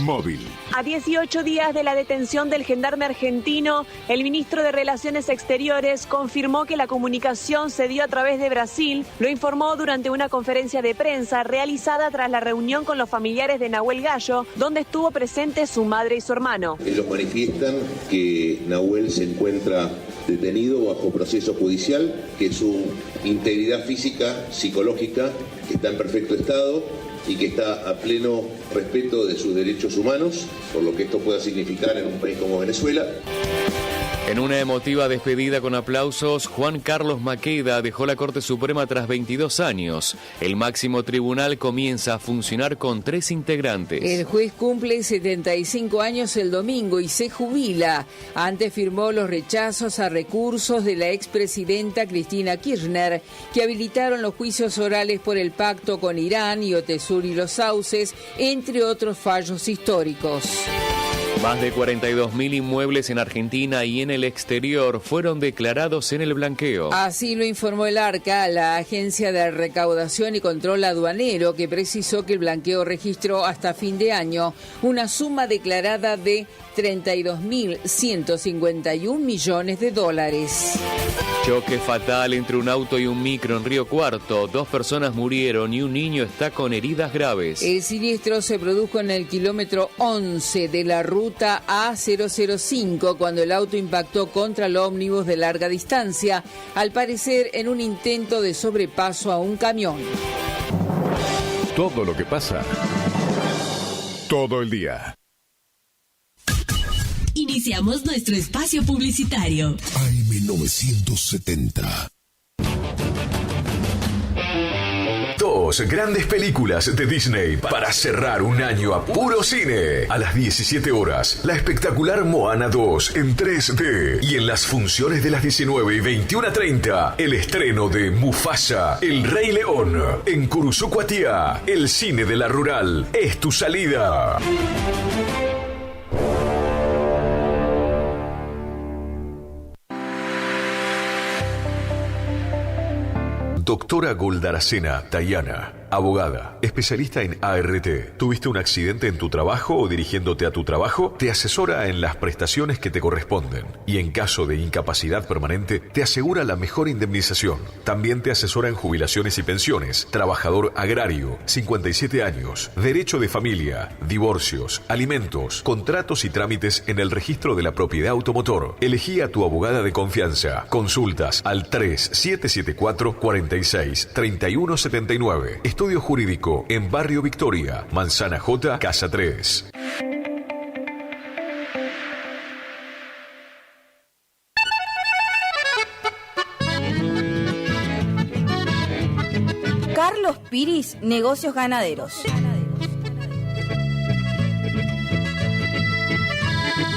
Móvil. A 18 días de la detención del gendarme argentino, el ministro de Relaciones Exteriores confirmó que la comunicación se dio a través de Brasil. Lo informó durante una conferencia de prensa realizada tras la reunión con los familiares de Nahuel Gallo, donde estuvo presente su madre y su hermano. Ellos manifiestan que Nahuel se encuentra detenido bajo proceso judicial, que su integridad física, psicológica, está en perfecto estado y que está a pleno respeto de sus derechos humanos, por lo que esto pueda significar en un país como Venezuela. En una emotiva despedida con aplausos, Juan Carlos Maqueda dejó la Corte Suprema tras 22 años. El máximo tribunal comienza a funcionar con 3 integrantes. El juez cumple 75 años el domingo y se jubila. Antes firmó los rechazos a recursos de la expresidenta Cristina Kirchner, que habilitaron los juicios orales por el pacto con Irán y Otesur y los Sauces, entre otros fallos históricos. Más de 42.000 inmuebles en Argentina y en el exterior fueron declarados en el blanqueo. Así lo informó el ARCA, la Agencia de Recaudación y Control Aduanero, que precisó que el blanqueo registró hasta fin de año una suma declarada de 32.151 millones de dólares. Choque fatal entre un auto y un micro en Río Cuarto. 2 personas murieron y un niño está con heridas graves. El siniestro se produjo en el kilómetro 11 de la ruta A005 cuando el auto impactó contra el ómnibus de larga distancia, al parecer en un intento de sobrepaso a un camión. Todo lo que pasa, todo el día. Iniciamos nuestro espacio publicitario. AM 970. 2 grandes películas de Disney para cerrar un año a puro cine. A las 17 horas, la espectacular Moana 2 en 3D. Y en las funciones de las 19 y 21:30, el estreno de Mufasa, El Rey León. En Curuzucuatiá, el cine de la rural es tu salida. Doctora Goldaracena Tayana, abogada, especialista en ART. ¿Tuviste un accidente en tu trabajo o dirigiéndote a tu trabajo? Te asesora en las prestaciones que te corresponden y en caso de incapacidad permanente te asegura la mejor indemnización. También te asesora en jubilaciones y pensiones, trabajador agrario, 57 años, derecho de familia, divorcios, alimentos, contratos y trámites en el registro de la propiedad automotor. Elegí a tu abogada de confianza. Consultas al 3774-46-3179. Estudio jurídico en Barrio Victoria, Manzana J, Casa 3. Carlos Piris, Negocios Ganaderos.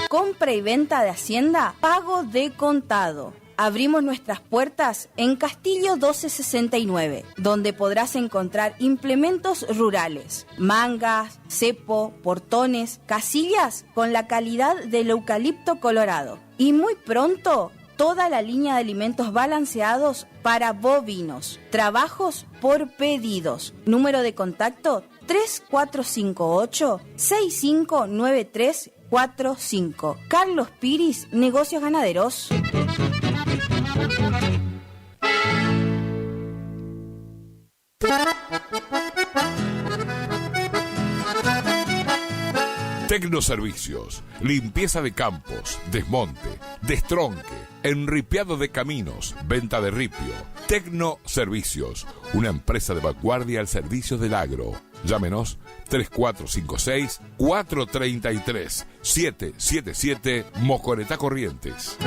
Compra y venta de hacienda, pago de contado. Abrimos nuestras puertas en Castillo 1269, donde podrás encontrar implementos rurales, mangas, cepo, portones, casillas con la calidad del eucalipto colorado. Y muy pronto, toda la línea de alimentos balanceados para bovinos. Trabajos por pedidos. Número de contacto 3458-659345. Carlos Piris, Negocios Ganaderos. Tecnoservicios, limpieza de campos, desmonte, destronque, enripiado de caminos, venta de ripio. Tecnoservicios, una empresa de vanguardia al servicio del agro. Llámenos 3456-433-777 Mocoretá Corrientes.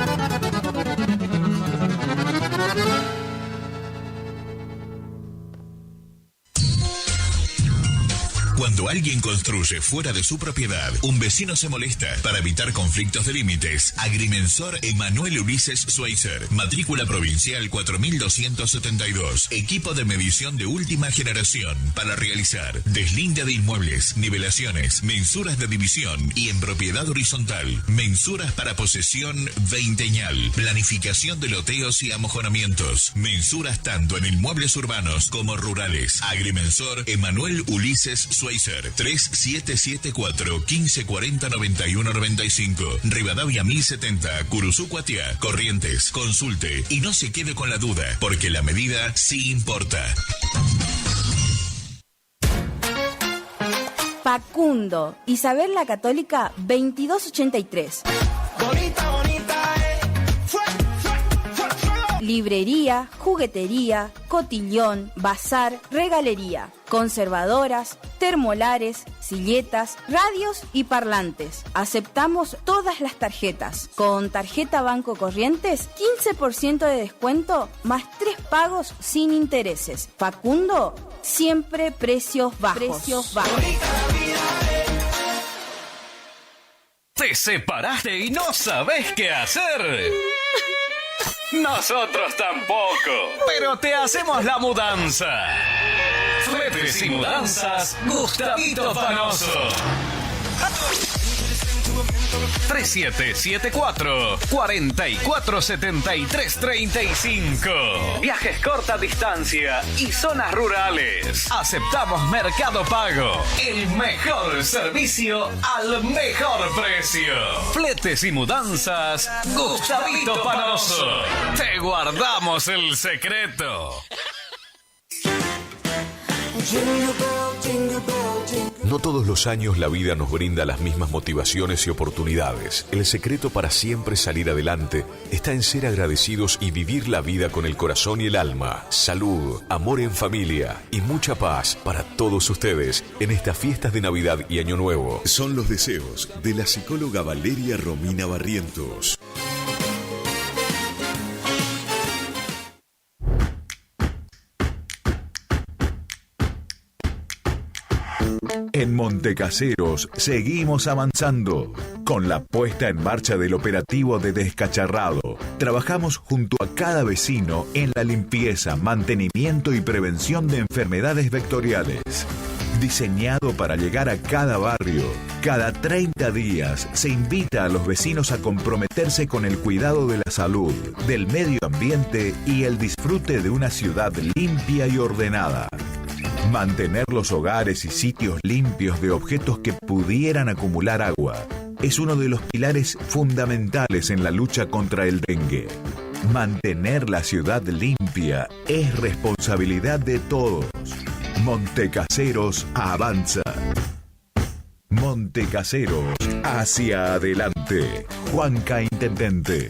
Cuando alguien construye fuera de su propiedad, un vecino se molesta. Para evitar conflictos de límites, Agrimensor Emanuel Ulises Schweitzer, matrícula provincial 4272, equipo de medición de última generación para realizar deslinde de inmuebles, nivelaciones, mensuras de división y en propiedad horizontal, mensuras para posesión veinteñal, planificación de loteos y amojonamientos, mensuras tanto en inmuebles urbanos como rurales. Agrimensor Emanuel Ulises Schweitzer, 3774-1540-9195, Rivadavia 1070, Curuzú, Cuatiá, Corrientes. Consulte y no se quede con la duda, porque la medida sí importa. Facundo, Isabel la Católica 2283. Bonita, bonita, Librería, juguetería, cotillón, bazar, regalería, conservadoras, termolares, silletas, radios y parlantes. Aceptamos todas las tarjetas. Con tarjeta Banco Corrientes, 15% de descuento más 3 pagos sin intereses. Facundo, siempre precios bajos. ¿Te separaste y no sabes qué hacer? Nosotros tampoco, pero te hacemos la mudanza. Fletes y mudanzas, Gustavito Panoso. 3774-447335. Viajes corta distancia y zonas rurales. Aceptamos Mercado Pago. El mejor servicio al mejor precio. Fletes y mudanzas, Gustavito Panoso. Te guardamos el secreto. No todos los años la vida nos brinda las mismas motivaciones y oportunidades. El secreto para siempre salir adelante está en ser agradecidos y vivir la vida con el corazón y el alma. Salud, amor en familia y mucha paz para todos ustedes en estas fiestas de Navidad y Año Nuevo. Son los deseos de la psicóloga Valeria Romina Barrientos. En Montecaseros seguimos avanzando con la puesta en marcha del operativo de descacharrado. Trabajamos junto a cada vecino en la limpieza, mantenimiento y prevención de enfermedades vectoriales. Diseñado para llegar a cada barrio, cada 30 días se invita a los vecinos a comprometerse con el cuidado de la salud, del medio ambiente y el disfrute de una ciudad limpia y ordenada. Mantener los hogares y sitios limpios de objetos que pudieran acumular agua es uno de los pilares fundamentales en la lucha contra el dengue. Mantener la ciudad limpia es responsabilidad de todos. Montecaseros avanza. Montecaseros, hacia adelante. Juanca Intendente.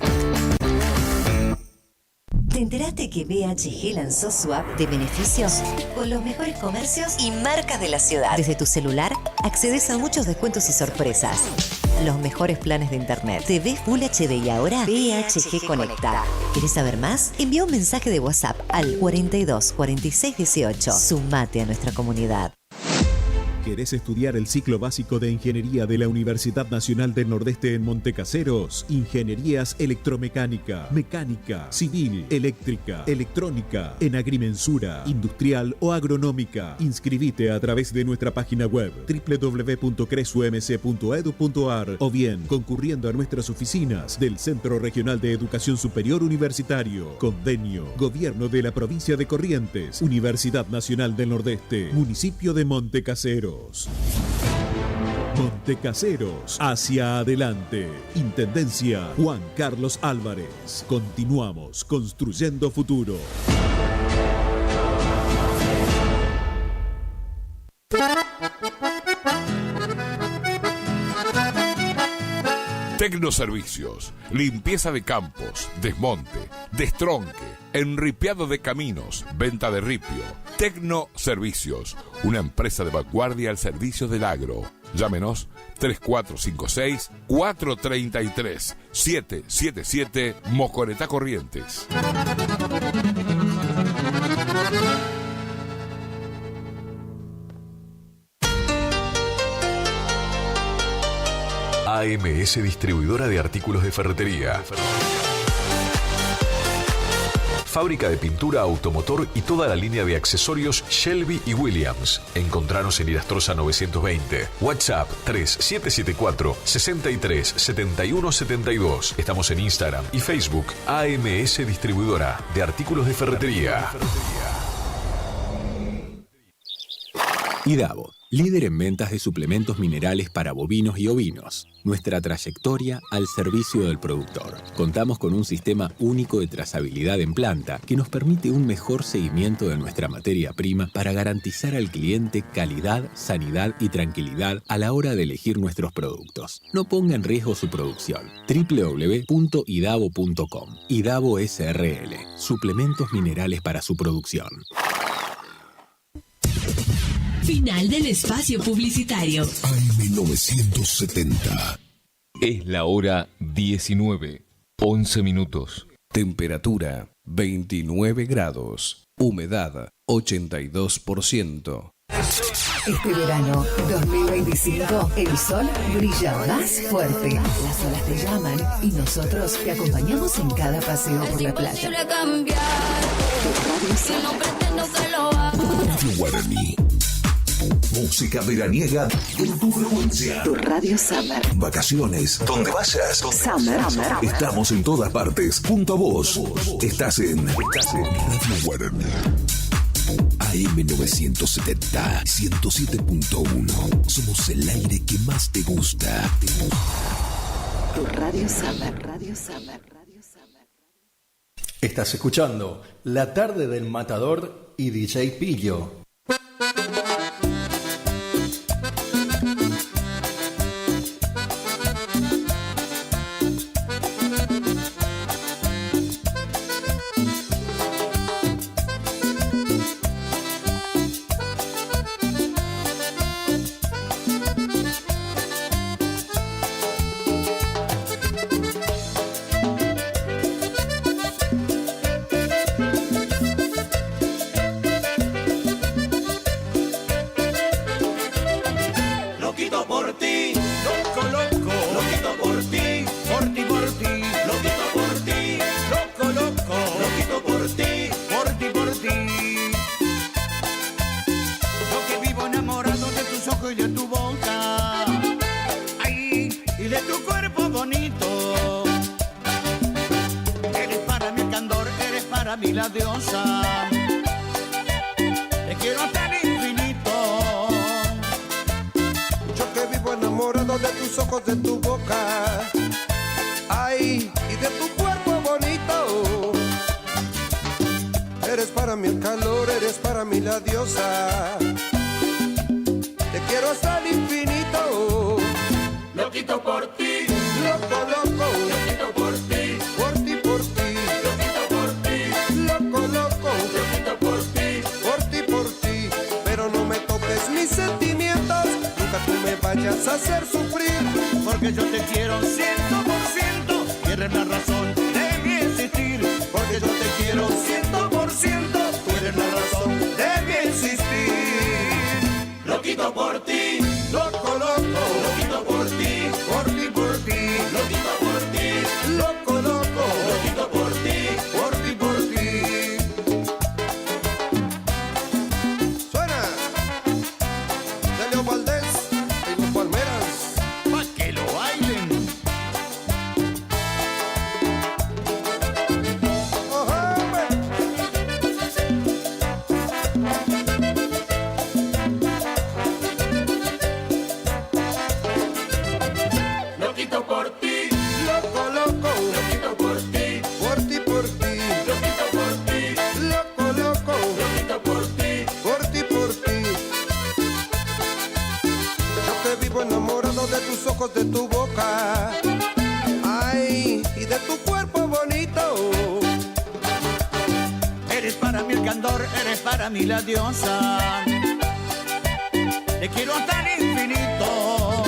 ¿Te enteraste que BHG lanzó su app de beneficios con los mejores comercios y marcas de la ciudad? Desde tu celular accedes a muchos descuentos y sorpresas. Los mejores planes de internet, TV Full HD y ahora BHG Conecta. ¿Querés saber más? Envía un mensaje de WhatsApp al 42 46 18. Sumate a nuestra comunidad. ¿Querés estudiar el ciclo básico de Ingeniería de la Universidad Nacional del Nordeste en Montecaseros? Ingenierías electromecánica, mecánica, civil, eléctrica, electrónica, en agrimensura, industrial o agronómica. Inscribite a través de nuestra página web www.cresumc.edu.ar o bien concurriendo a nuestras oficinas del Centro Regional de Educación Superior Universitario. Convenio, Gobierno de la Provincia de Corrientes, Universidad Nacional del Nordeste, Municipio de Montecaseros. Montecaseros, hacia adelante. Intendencia Juan Carlos Álvarez. Continuamos construyendo futuro. Tecnoservicios, limpieza de campos, desmonte, destronque, enripiado de caminos, venta de ripio. Tecnoservicios, una empresa de vanguardia al servicio del agro. Llámenos 3456-433-777 Mojoretá Corrientes. AMS Distribuidora de Artículos de Ferretería. Fábrica de pintura, automotor y toda la línea de accesorios Shelby y Williams. Encontranos en Irastrosa 920. WhatsApp 3774-637172. Estamos en Instagram y Facebook. AMS Distribuidora de Artículos de Ferretería. IDAVO, líder en ventas de suplementos minerales para bovinos y ovinos. Nuestra trayectoria al servicio del productor. Contamos con un sistema único de trazabilidad en planta que nos permite un mejor seguimiento de nuestra materia prima para garantizar al cliente calidad, sanidad y tranquilidad a la hora de elegir nuestros productos. No ponga en riesgo su producción. www.idavo.com. IDAVO SRL. Suplementos minerales para su producción. Final del espacio publicitario. AM970. Es la hora 19, 11 minutos. Temperatura 29 grados. Humedad 82%. Este verano 2025, el sol brilla más fuerte. Las olas te llaman y nosotros te acompañamos en cada paseo por la playa. Radio Guaraní. Música veraniega en tu frecuencia. Tu Radio Summer. Vacaciones, donde vayas. Summer. Estamos en todas partes. Junto a vos. Estás en Radio Guaraní. AM970 107.1. Somos el aire que más te gusta. Tu Radio Summer. Radio Summer. Estás escuchando La Tarde del Matador y DJ Pillo. La diosa, te quiero hasta el infinito. vivo enamorado de tus ojos, de tu boca, ay, y de tu cuerpo bonito. Eres para mí el calor, eres para mí la diosa. Te quiero hasta el infinito. Loquito por ti, loco, loco. Loquito por ti, por ti, por ti. Loquito por ti, loco, loco. Loquito por ti, por ti. Pero no me toques mis sentimientos, nunca tú me vayas a hacer sufrir. porque yo te quiero 100%, y eres la razón de mi existir. Porque yo te quiero 100%, tú eres la razón de mi existir. Loquito por ti, loco, loco. Loquito por ti, por ti, por ti. Loquito por ti, loco, loco. Loquito por ti, por ti, por ti. Suena de Leo Valdés y los Palmeras. pa' que lo bailen. Loquito por ti, loco, loco. Loquito por ti, por ti, por ti. Loquito por ti, loco, loco. Loquito por ti, por ti, por ti. Yo que vivo enamorado de tus ojos, de tu boca, ay, y de tu cuerpo bonito. eres para mí el candor, eres para mí la diosa. Te quiero hasta el infinito.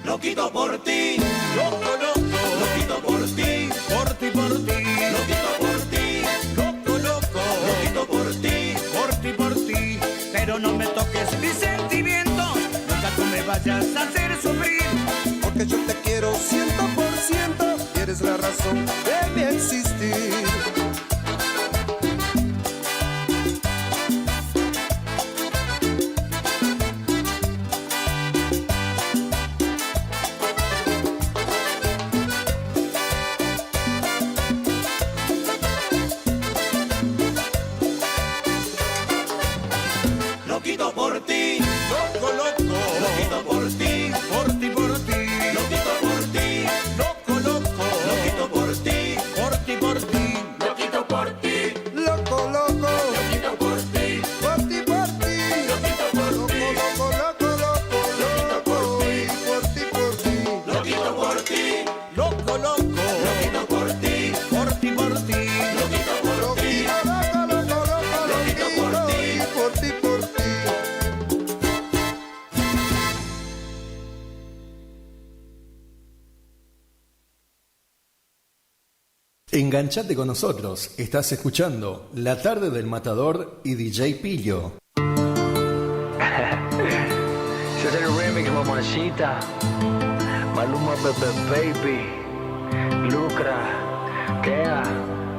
Loquito por ti, loco, loco. Loquito por ti, por ti, por ti. Loquito por ti, loco, loco. Loquito por ti, por ti, por ti. Pero no me toques mis sentimientos, nunca tú me vayas a hacer sufrir. Porque yo te quiero 100%, y eres la razón de mi existir. Loquito por ti, loco, loco. Loquito por ti, por ti, por ti. Loquito por ti, loco, loco. Loquito por ti, por ti, por ti. Loquito por ti, loco, loco. Loquito por ti, por ti, por ti. Loquito por ti, loco, loco, loco, loco. Por ti, por ti. Loquito por ti, loco, loco. Loquito por ti, por ti, por ti. Loquito por ti, loco, loco, loco. Loquito por ti, por ti, por ti. Enganchate con nosotros, estás escuchando La Tarde del Matador y DJ Pillo. Ese es el remix, mamacita. Maluma, baby. Lucra, Kea,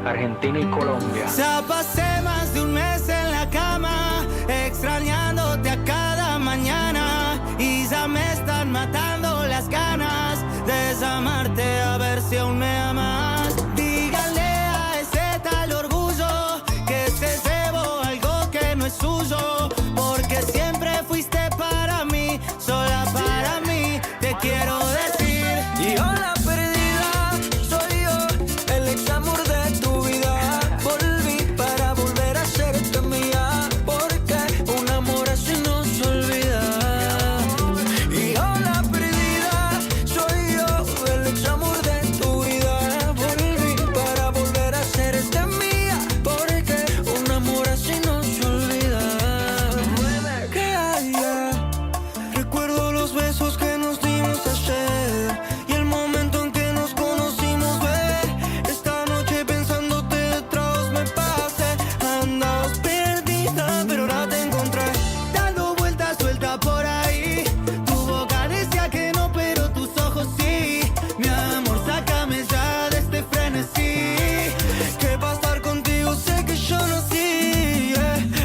Argentina y Colombia. Ya pasé más de un mes en la cama, extrañándote a cada mañana, y ya me están matando las ganas de desamarte, a ver si aún me amas. Díganle a ese tal orgullo que se llevó algo que no es suyo, porque siempre fuiste para mí, sola para mí, te quiero decir. Y hola perdida, soy yo, el ex amor de tu vida. Volví para volver a serte mía, porque un amor así no se olvida. Y hola perdida, soy yo, el ex amor de tu vida. Volví para volver a serte mía, porque un amor así no se olvida. Que haya, recuerdo los besos que nos dimos ayer y el momento en que nos conocimos, ver. Esta noche pensándote detrás me pasé. Andabas perdida, pero ahora te encontré, dando vueltas suelta por ahí. Tu boca decía que no, pero tus ojos sí. Mi amor, sácame ya de este frenesí, que pa' estar contigo sé que yo no sí.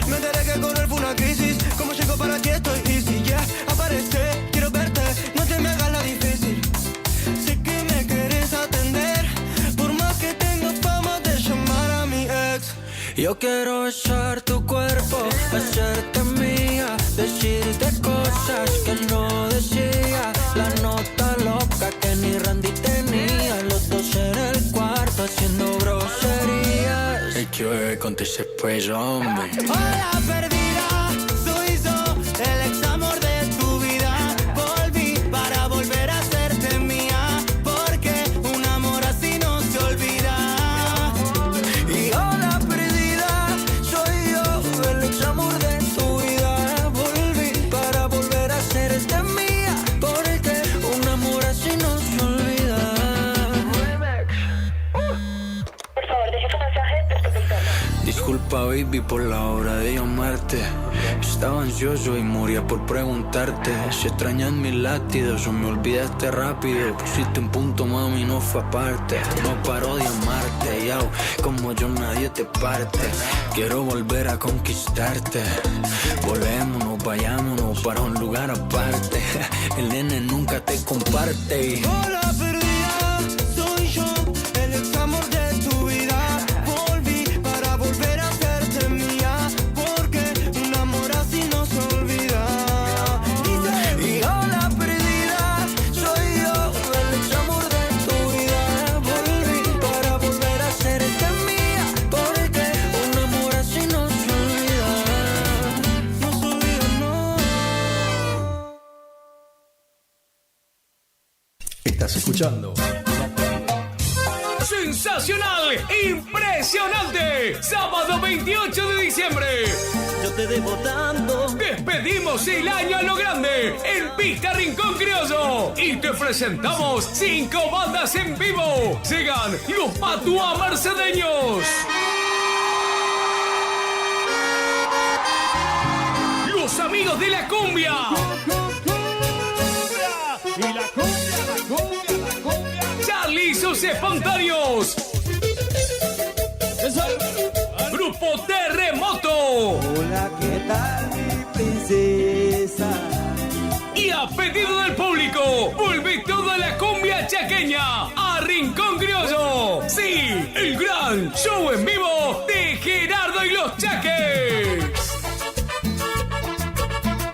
Me enteré que correr fue una crisis, como llego para ti estoy easy, yeah. Aparece, quiero verte, no te me hagas la difícil. Sé que me quieres atender, por más que tengo fama de llamar a mi ex. Yo quiero besar tu cuerpo, hacerte mía, decirte cosas que no decía. La nota loca que ni Randy tenía. Los dos en el cuarto haciendo groserías. Hay que beber con ese peso, hombre. Hola perdida, soy yo, el ex amor de tu vida. Volví para volver a hacerte mía, porque un amor así no se olvida. Y hola perdida, soy yo, el ex amor de tu vida. Volví para volver a hacerte mía, porque un amor así no se olvida. Por favor, deje tu mensaje después del tono. Disculpa, baby, por la hora de llamarte. Estaba ansioso y moría por preguntarte si extrañas mis latidos o me olvidaste rápido. Pusiste un punto, mami, no fue aparte. No paro de amarte, yao, como yo nadie te parte. Quiero volver a conquistarte. Volémonos, vayámonos para un lugar aparte. El nene nunca te comparte. Hola perdida, soy yo, el ex amor de tu vida. Volví para volver a hacerte mía, porque un amor así no se olvida. Y hola perdida, soy yo, el ex amor de tu vida. Volví para volver a hacerte mía, porque un amor así no se olvida. No se olvida, no. Estás escuchando ¡Sensacional! ¡Impresionante! Sábado 28 de diciembre. Yo te debo tanto. Despedimos el año a lo grande en Pista Rincón Criollo. Y te presentamos 5 bandas en vivo. Llegan los Patuá Mercedeños. Los Amigos de la Cumbia. Y la cumbia. Charlie y sus Espontáneos. Grupo Terremoto. Hola, ¿qué tal, mi princesa? Y a pedido del público, vuelve toda la cumbia chaqueña a Rincón Criollo. Sí, el gran show en vivo de Gerardo y los Chaques.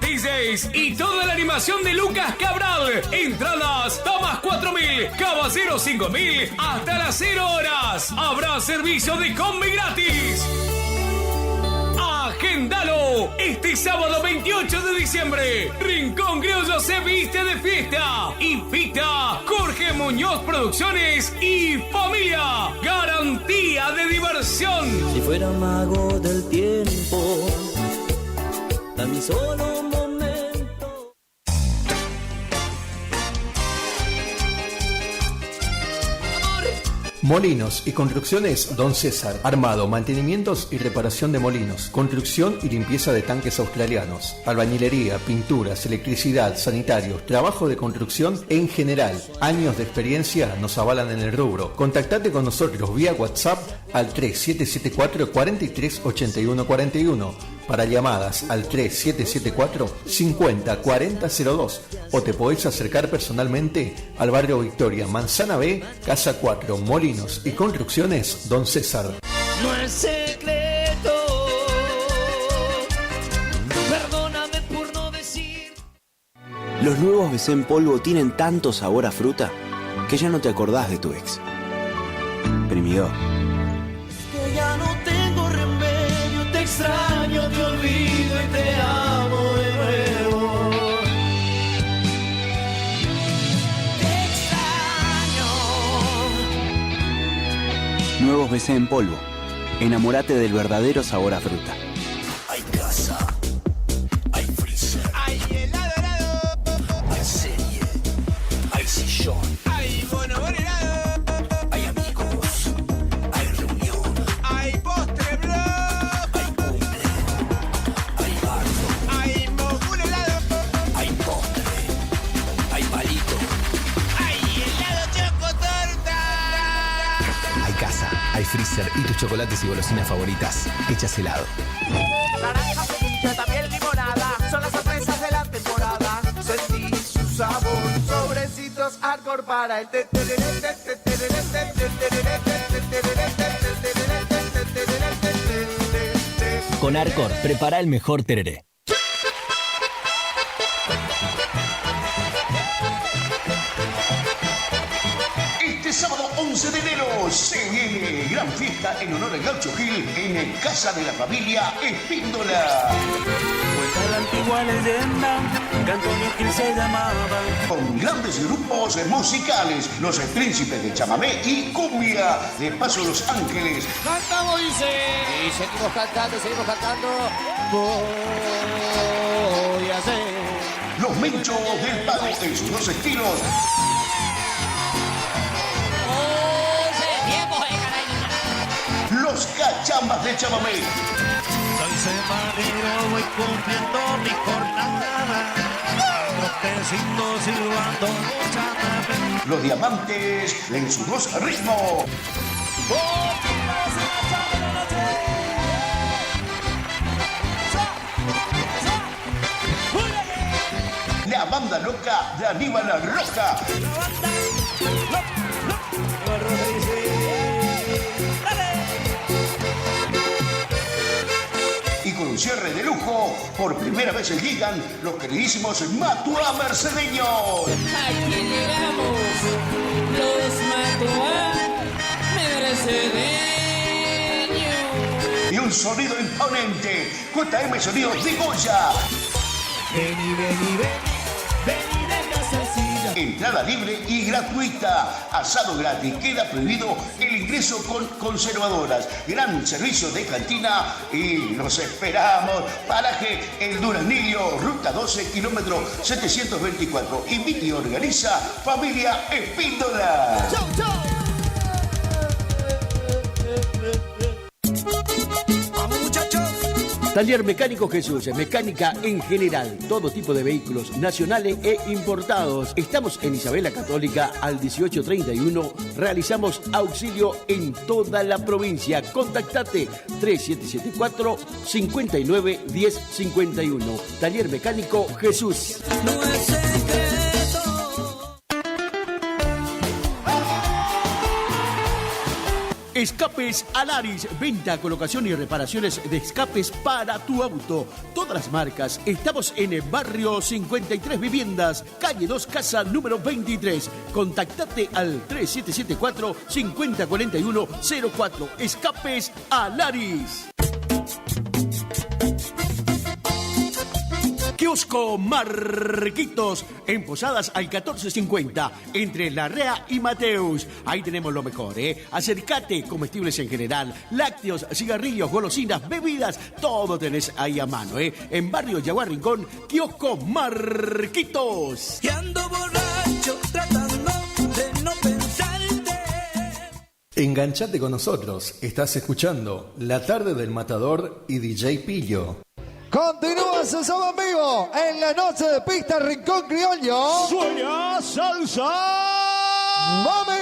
DJs y toda la animación de Lucas Cabral. Entradas, damas 4.000, caballeros 5.000, hasta las 0 horas. Habrá servicio de combi gratis. Agendalo. Este sábado 28 de diciembre, Rincón Criollo se viste de fiesta. Invita Jorge Muñoz Producciones y familia. Garantía de diversión. Si fuera mago del tiempo, dame solo un momento. Molinos y Construcciones Don César. Armado, mantenimientos y reparación de molinos. Construcción y limpieza de tanques australianos. Albañilería, pinturas, electricidad, sanitarios, trabajo de construcción en general. Años de experiencia nos avalan en el rubro. Contactate con nosotros vía WhatsApp al 3774 43 81 41. Para llamadas al 3774 50 40 02 o te podés acercar personalmente al barrio Victoria, Manzana B, Casa 4, Molinos y Construcciones Don César. No es secreto, perdóname por no decir. Los nuevos BC en polvo tienen tanto sabor a fruta que ya no te acordás de tu ex. Primidor. Que ya no tengo remedio, te extraño, te olvido y te amo de nuevo. Te extraño. Nuevos BC en polvo. Enamórate del verdadero sabor a fruta. Hay casa, hay freezer, Hay helado, hay serie, hay sillón, hay bono helado, hay amigos, hay reunión, hay postre bro, hay cumple, hay bardo, hay mogul helado, hay postre, hay palito. hay helado chocotorta. Hay casa, hay freezer y tus chocolates y golosinas favoritas hechas helado. Naranja, frutilla, también limonada, son las sorpresas de la temporada. Sentí su sabor, sobrecitos hardcore para el Con Arcor, prepara el mejor tereré. se viene gran fiesta en honor al Gaucho Gil en Casa de la Familia Espíndola. Cuenta la antigua leyenda que Antonio Gil se llamaba. Con grandes grupos musicales, los Príncipes de Chamamé y Cumbia, de Paso Los Ángeles. Cantamos, dice. Y seguimos cantando. Voy a hacer. Los Menchos del Pago en sus dos estilos. Los Cachambas de Chamamé. Soy semanero, voy cumpliendo mi jornada. Proteciendo, silbando, chamamé. Los Diamantes en sus dos ritmos. La banda loca de Aníbal Roja. Y con un cierre de lujo, por primera vez llegan los queridísimos Matuá Mercedeños. Aquí llegamos, los Matuá Mercedeños. Y un sonido imponente, JM Sonidos de Goya. Vení, deja sencilla. Entrada libre y gratuita. Asado gratis. Queda prohibido el ingreso con conservadoras. Gran servicio de cantina y los esperamos. Paraje El Duraznillo, ruta 12, kilómetro 724. Invita y organiza Familia Espíndola. ¡Chau, chau! Taller Mecánico Jesús, mecánica en general, todo tipo de vehículos nacionales e importados. Estamos en Isabela Católica al 1831, realizamos auxilio en toda la provincia. Contactate 3774 59 1051. Taller Mecánico Jesús. No es secreto. Escapes Alaris, venta, colocación y reparaciones de escapes para tu auto. Todas las marcas. Estamos en el barrio 53 Viviendas, calle 2, casa número 23. Contactate al 3774 5041 04. Escapes Alaris. Kiosco Marquitos, en Posadas al 1450, entre Larrea y Mateus. Ahí tenemos lo mejor, ¿eh? Acércate, comestibles en general, lácteos, cigarrillos, golosinas, bebidas, todo tenés ahí a mano, ¿eh? En Barrio Yaguar Rincón, Kiosco Marquitos. Y ando borracho tratando de no pensarte. Enganchate con nosotros, estás escuchando La Tarde del Matador y DJ Pillo. Continúa su sábado en vivo en la noche de pista Rincón Criollo. Sueña salsa. ¡Mami!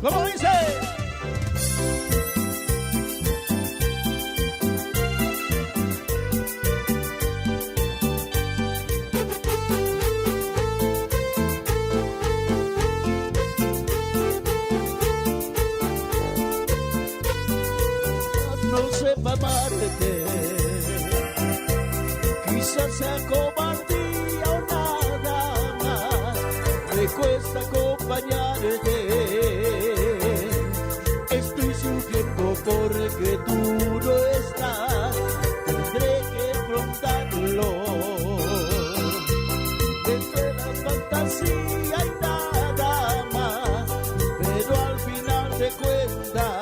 ¿Cómo dice? Sepa amarte, quizás sea cobardía o nada más, me cuesta acompañarte, estoy sufriendo porque tú no estás, tendré que afrontarlo, desde la fantasía y nada más, pero al final de cuentas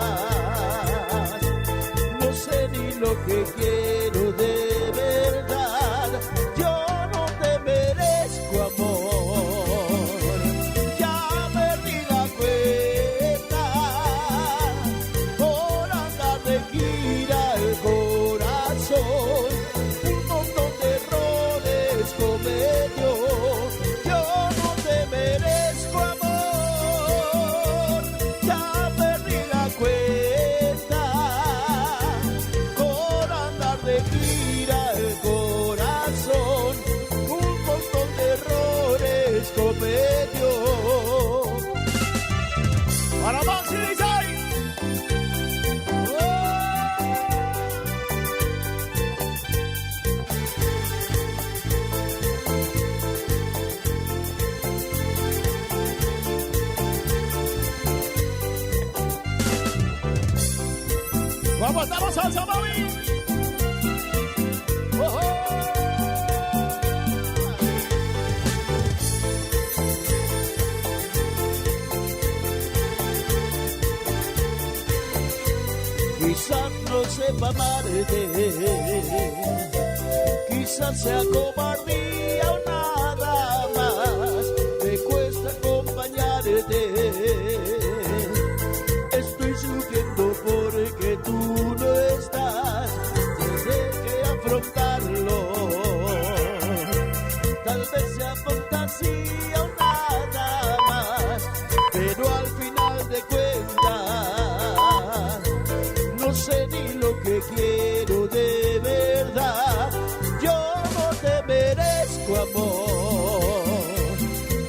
lo que quiero de verdad, yo no te merezco amor, ya perdí la cuenta, por andar de gira el corazón, un montón de errores cometió, yo no te merezco amor, ya perdí la cuenta. ¿Cómo estamos, salsa, mami? Oh, oh. Quizás no sepa amarte, quizás sea cobardía o nada más, me cuesta acompañarte. Estoy sufriendo porque tú no estás, tendré que afrontarlo. Tal vez sea fantasía o nada más, pero al final de cuentas no sé ni lo que quiero de verdad. Yo no te merezco amor,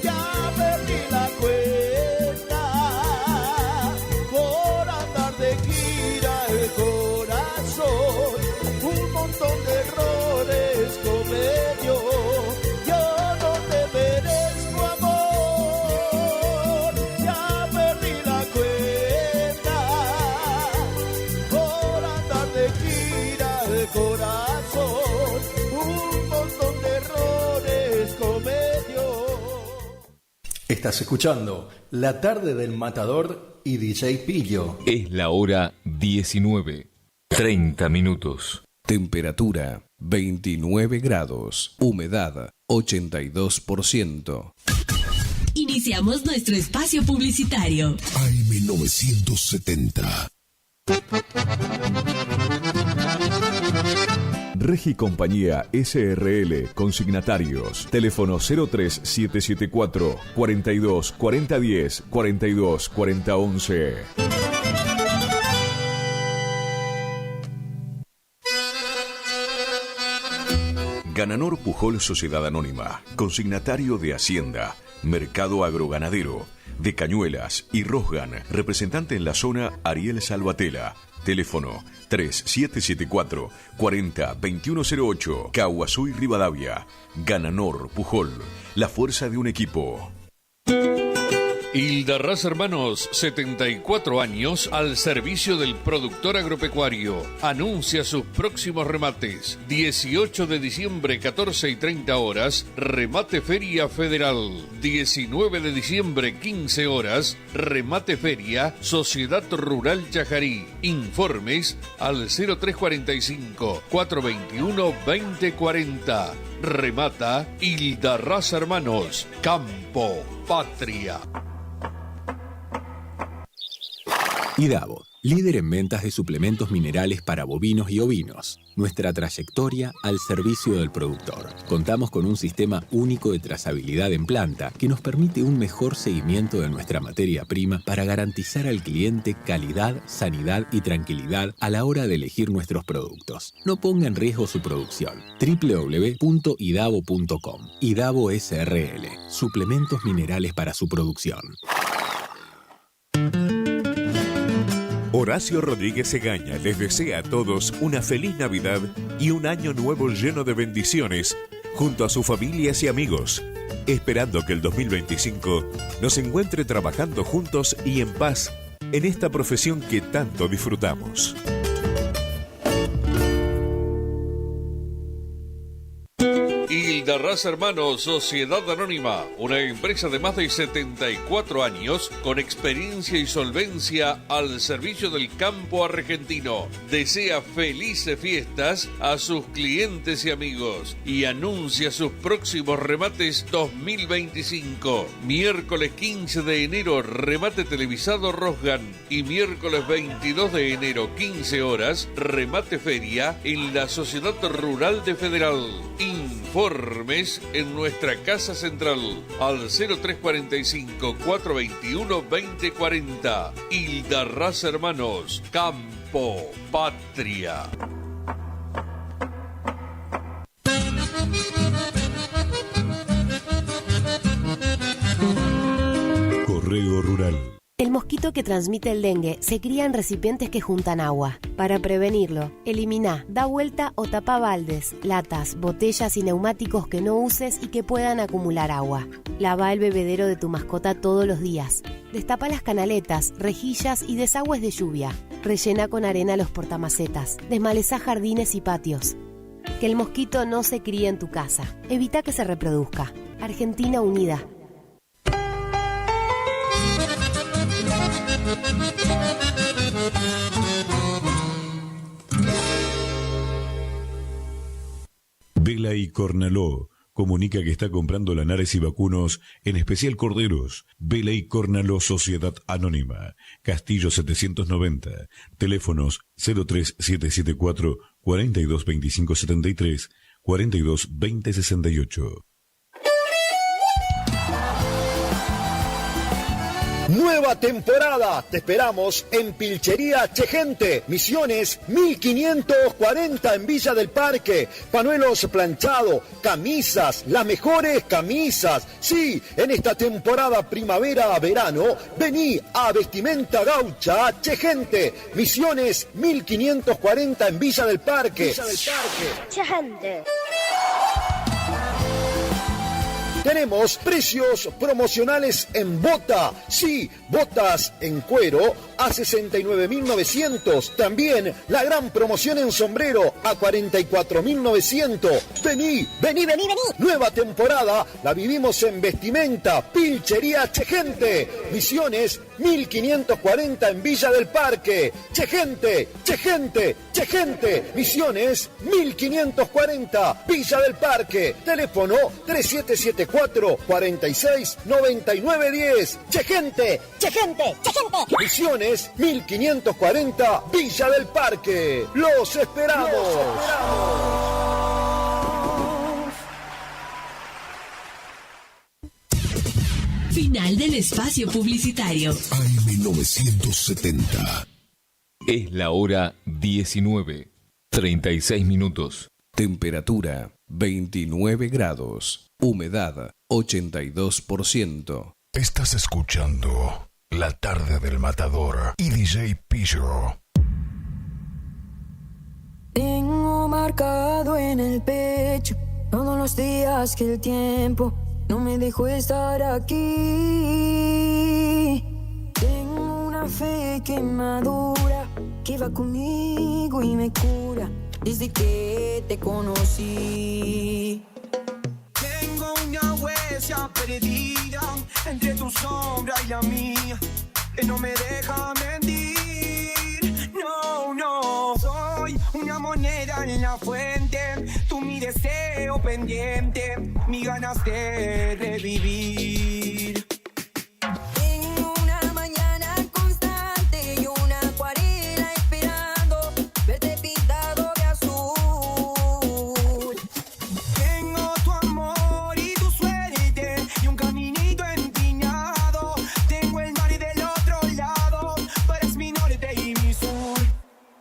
ya perdí la cuenta por andar de gira el corazón. Un montón de errores cometió. Yo no te merezco amor, ya perdí la cuenta por andar de gira el corazón. Un montón de errores cometió. Estás escuchando La Tarde del Matador y DJ Pillo. Es la hora 19:30. Temperatura 29 grados. Humedad 82%. Iniciamos nuestro espacio publicitario. AM970. Regi Compañía SRL, consignatarios, teléfono 03774 42 4010 42 4011. Gananor Pujol Sociedad Anónima, consignatario de Hacienda, Mercado Agroganadero, de Cañuelas y Rosgan, representante en la zona Ariel Salvatella, teléfono 3774 40 2108, Caguazú y Rivadavia. Gananor Pujol, la fuerza de un equipo. Hildarraz Hermanos, 74 años al servicio del productor agropecuario. Anuncia sus próximos remates. 18 de diciembre, 14 y 30 horas, remate Feria Federal. 19 de diciembre, 15 horas, remate Feria Sociedad Rural Chajarí. Informes al 0345 421 2040. Remata Hildarraz Hermanos. Campo, patria. IDAVO, líder en ventas de suplementos minerales para bovinos y ovinos. Nuestra trayectoria al servicio del productor. Contamos con un sistema único de trazabilidad en planta que nos permite un mejor seguimiento de nuestra materia prima para garantizar al cliente calidad, sanidad y tranquilidad a la hora de elegir nuestros productos. No ponga en riesgo su producción. www.idavo.com. IDAVO SRL. Suplementos minerales para su producción. Horacio Rodríguez Egaña les desea a todos una feliz Navidad y un año nuevo lleno de bendiciones junto a sus familias y amigos, esperando que el 2025 nos encuentre trabajando juntos y en paz en esta profesión que tanto disfrutamos. Hildarraz Hermanos, Sociedad Anónima, una empresa de más de 74 años con experiencia y solvencia al servicio del campo argentino. Desea felices fiestas a sus clientes y amigos y anuncia sus próximos remates 2025. Miércoles 15 de enero, remate televisado Rosgan, y miércoles 22 de enero, 15 horas, remate feria en la Sociedad Rural de Federal. Informes en nuestra casa central al 0345 421 2040. Hildarraz Hermanos, Campo, Patria. Correo Rural. El mosquito que transmite el dengue se cría en recipientes que juntan agua. Para prevenirlo, elimina, da vuelta o tapa baldes, latas, botellas y neumáticos que no uses y que puedan acumular agua. Lava el bebedero de tu mascota todos los días. Destapa las canaletas, rejillas y desagües de lluvia. Rellena con arena los portamacetas. Desmalezá jardines y patios. Que el mosquito no se críe en tu casa. Evita que se reproduzca. Argentina Unida. Vela y Cornaló comunica que está comprando lanares y vacunos, en especial corderos. Vela y Cornaló Sociedad Anónima, Castillo 790, teléfonos 03774 422573, 422068. Nueva temporada, te esperamos en Pilchería Chegente, Misiones 1540 en Villa del Parque, panuelos planchado, camisas, las mejores camisas. Sí, en esta temporada primavera a verano, vení a Vestimenta Gaucha Chegente, Misiones 1540 en Villa del Parque. Chegente. Tenemos precios promocionales en bota. Sí, botas en cuero a 69.900. También la gran promoción en sombrero a 44.900. Vení. Nueva temporada la vivimos en Vestimenta Pilchería Chegente. Misiones 1540 en Villa del Parque. Chegente. Misiones 1540 Villa del Parque. Teléfono 3774 46 99 10. Chegente. Misiones 1540 Villa del Parque. Los esperamos. Final del espacio publicitario. AM970. Es la hora 19:36. Temperatura 29 grados. Humedad 82%. Estás escuchando La Tarde del Matador y DJ Pillo. Tengo marcado en el pecho todos los días que el tiempo no me dejó estar aquí. Tengo una fe que madura, que va conmigo y me cura desde que te conocí. Tengo una huella perdida entre tu sombra y la mía, que no me deja mentir. No, soy una moneda en la fuente, tú mi deseo pendiente, mis ganas de revivir. Tengo una mañana constante y una acuarela esperando verte pintado de azul. Tengo tu amor y tu suerte y un caminito empinado. Tengo el mar del otro lado, tú eres mi norte y mi sur.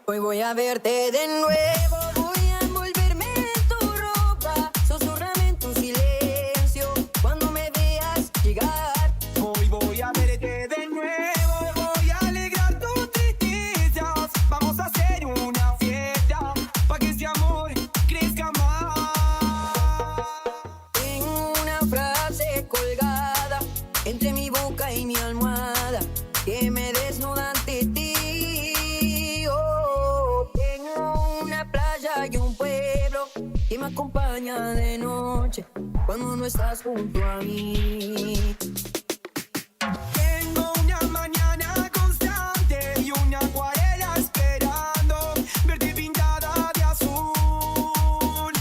Hoy voy a verte de nuevo, voy a envolverme en tu ropa, susurrame en tu silencio cuando me veas llegar. Hoy voy a verte de nuevo, voy a alegrar tus tristezas. Vamos a hacer una fiesta pa' que este amor crezca más. Tengo una frase colgada entre mi boca y mi almohada que me desnuda ante ti. Oh, tengo una playa y un pueblo que me acompaña de noche cuando no estás junto a mí. Tengo una mañana constante y una acuarela esperando verte pintada de azul.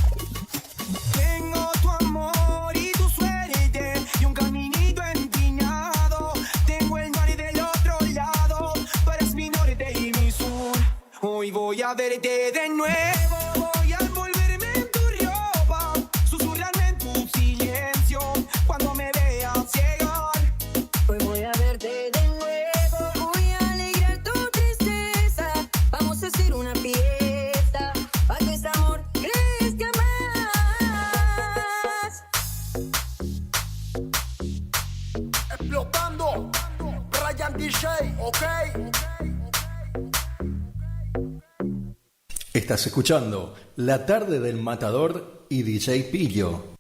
Tengo tu amor y tu suerte y un caminito empinado. Tengo el mar del otro lado, tú eres mi norte y mi sur. Hoy voy a verte de nuevo, voy a envolverme en tu ropa, susurrarme en tu silencio cuando me veas llegar. Hoy voy a verte de nuevo, voy a alegrar tu tristeza. Vamos a hacer una fiesta para que este amor crezca más. Explotando, Brian DJ, ¿ok? Estás escuchando La Tarde del Matador y DJ Pillo.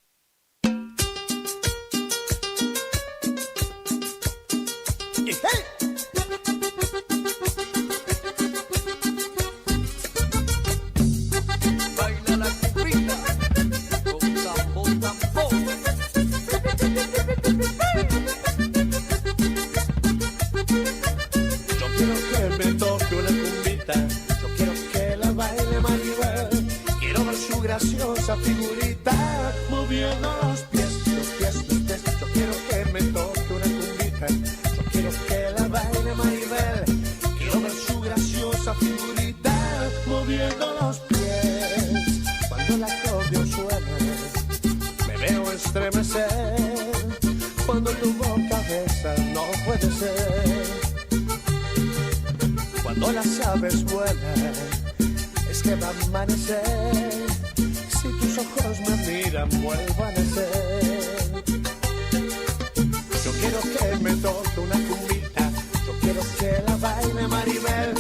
su graciosa figurita, moviendo los pies, los pies, los pies. Yo quiero que me toque una cumbita, yo quiero que la baile Maribel. Quiero ver su graciosa figurita, moviendo los pies. Cuando el acordeón suena, me veo estremecer. Cuando tu boca besa, no puede ser. Cuando las aves vuelan, es que va a amanecer. Si tus ojos me miran, vuelvo a nacer. Yo quiero que me toque una cumbita, yo quiero que la baile Maribel.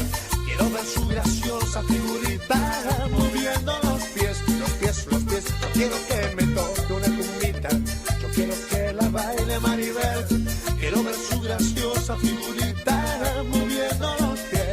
Quiero ver su graciosa figurita, moviendo los pies, los pies, los pies. Yo quiero que me toque una cumbita, yo quiero que la baile Maribel. Quiero ver su graciosa figurita, moviendo los pies.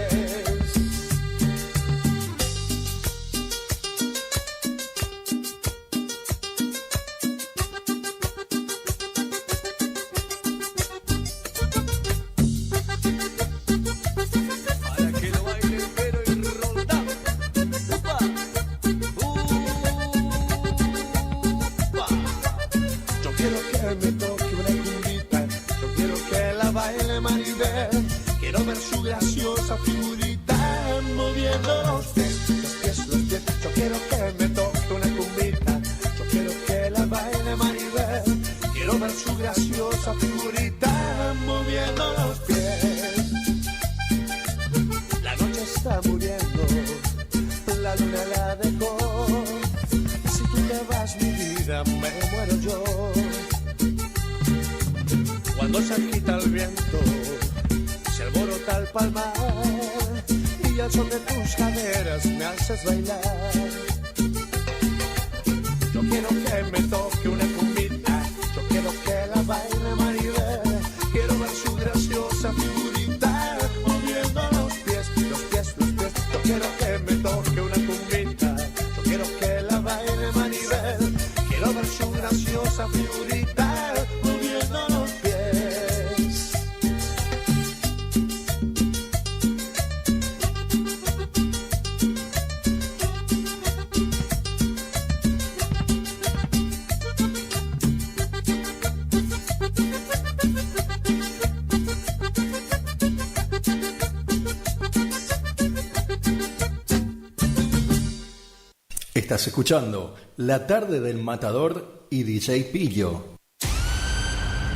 Estás escuchando La Tarde del Matador y DJ Pillo.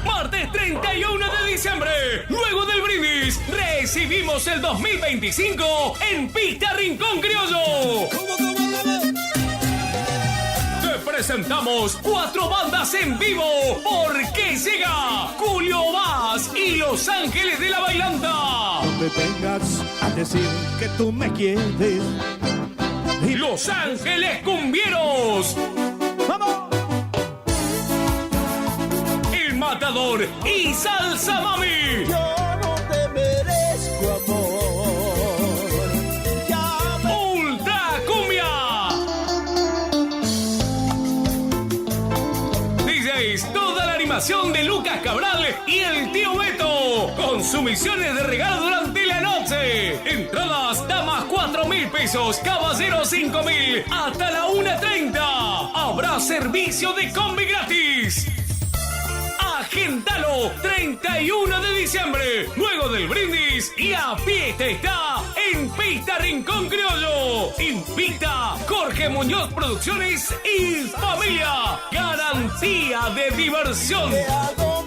Martes 31 de diciembre, luego del brindis, recibimos el 2025 en Pista Rincón Criollo. Te presentamos 4 bandas en vivo, porque llega Julio Vaz y Los Ángeles de la Bailanta. No me vengas a decir que tú me quieres. Los Ángeles Cumbieros. ¡Vamos! El Matador y Salsa Mami. Yo no te merezco amor. Ultra Cumbia. DJs, toda la animación de Lucas Cabral y el Tío Beto, con sumisiones de regalo durante la noche. Entradas, damas 4.000 pesos, caballeros 5.000, hasta la 1:30. Habrá servicio de combi gratis. Agéndalo, 31 de diciembre, luego del brindis, y a fiesta está en Pista Rincón Criollo. Invita Jorge Muñoz Producciones y familia. Garantía de diversión. Te hago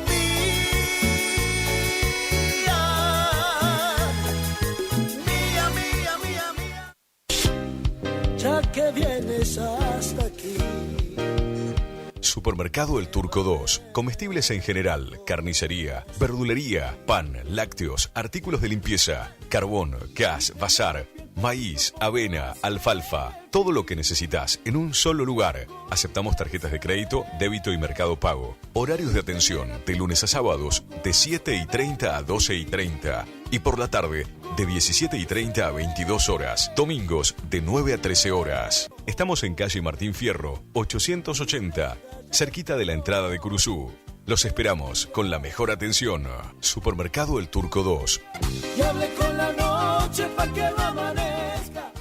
ya que vienes hasta aquí. Supermercado El Turco 2. Comestibles en general, carnicería, verdulería, pan, lácteos, artículos de limpieza, carbón, gas, bazar, maíz, avena, alfalfa. Todo lo que necesitas en un solo lugar. Aceptamos tarjetas de crédito, débito y mercado pago. Horarios de atención de lunes a sábados de 7:30 a 12:30. Y por la tarde de 17:30 a 22 horas. Domingos de 9 a 13 horas. Estamos en calle Martín Fierro, 880, cerquita de la entrada de Curuzú. Los esperamos con la mejor atención. Supermercado El Turco 2. Y hable con la noche pa' que no amanezca.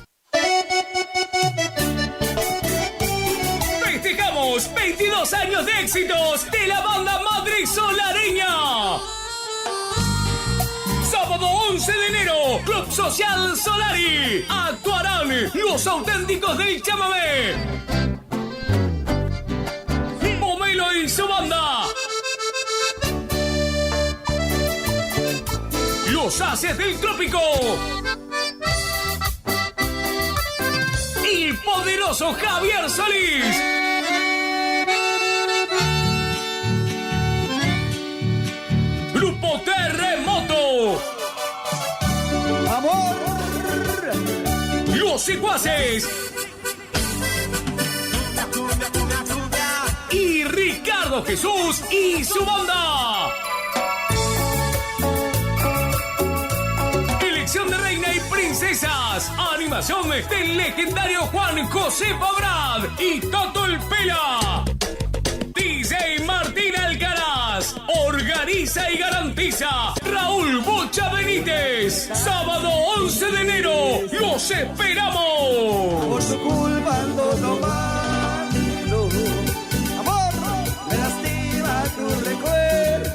22 años de éxitos de la banda Madrid Solareña. Sábado 11 de enero, Club Social Solari. Actuarán los auténticos del chamamé. Pomelo y su banda. Los Haces del Trópico. El poderoso Javier Solís. Grupo Terremoto. ¡Amor! Los Secuaces. Y Ricardo Jesús y su banda. Elección de reina y princesas. Animación del legendario Juan José Pabrad y Tato el Pela. DJ Martín Alcaraz. Organiza y garantiza Raúl Bocha Benítez. Sábado 11 de enero. ¡Los esperamos! Por su culpa ando tomando. Amor, me lastima tu recuerdo.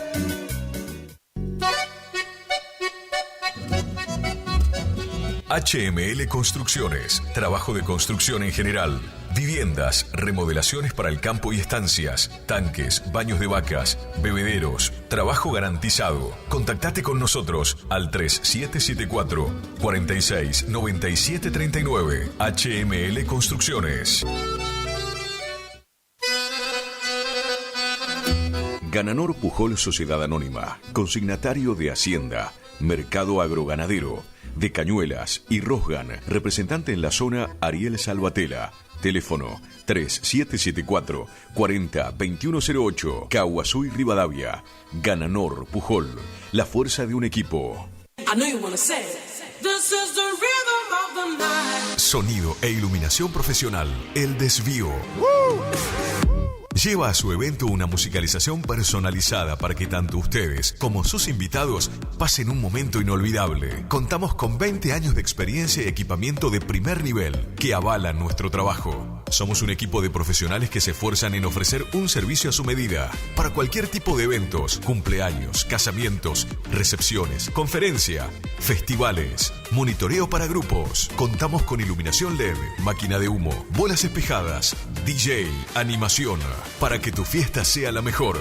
HML Construcciones, trabajo de construcción en general, viviendas, remodelaciones para el campo y estancias, tanques, baños de vacas, bebederos, trabajo garantizado. Contactate con nosotros al 3774 46 97 39. HML Construcciones. Gananor Pujol Sociedad Anónima, consignatario de Hacienda, Mercado Agroganadero, de Cañuelas y Rosgan, representante en la zona Ariel Salvatela. Teléfono 3774 40 2108, Caguazú y Rivadavia. Gananor Pujol, la fuerza de un equipo. Sonido e iluminación profesional, El Desvío. Lleva a su evento una musicalización personalizada para que tanto ustedes como sus invitados pasen un momento inolvidable. Contamos con 20 años de experiencia y equipamiento de primer nivel que avalan nuestro trabajo. Somos un equipo de profesionales que se esfuerzan en ofrecer un servicio a su medida para cualquier tipo de eventos, cumpleaños, casamientos, recepciones, conferencia, festivales, monitoreo para grupos. Contamos con iluminación LED, máquina de humo, bolas espejadas, DJ, animación, para que tu fiesta sea la mejor.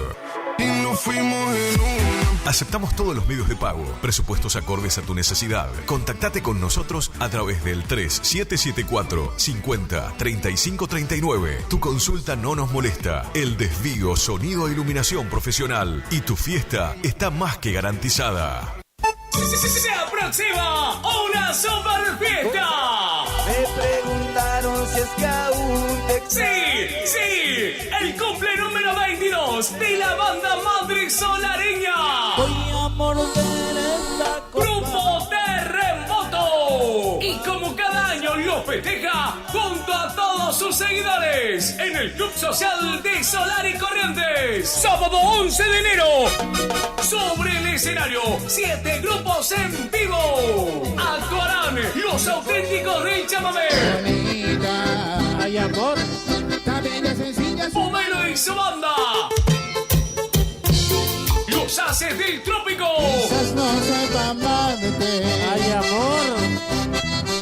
Aceptamos todos los medios de pago, presupuestos acordes a tu necesidad. Contactate con nosotros a través del 3774 50 35 39. Tu consulta no nos molesta. El Desvío, sonido e iluminación profesional. Y tu fiesta está más que garantizada. Se aproxima una super fiesta. Me preguntaron si es que aún te Sí, el cumple número 22 de la banda Madrid Solareña. Voy a morder esta copa. Grupo Terremoto. Y como cada año lo festeja junto a todos sus seguidores en el Club Social de Solari Corrientes. Sábado 11 de enero. Sobre el escenario, 7 grupos en vivo. Actuarán los auténticos del chamamé. Hay amor, también es sencilla. Pomelo y su banda. Los Haces del Trópico. Quizás no sepa amarte. Hay amor.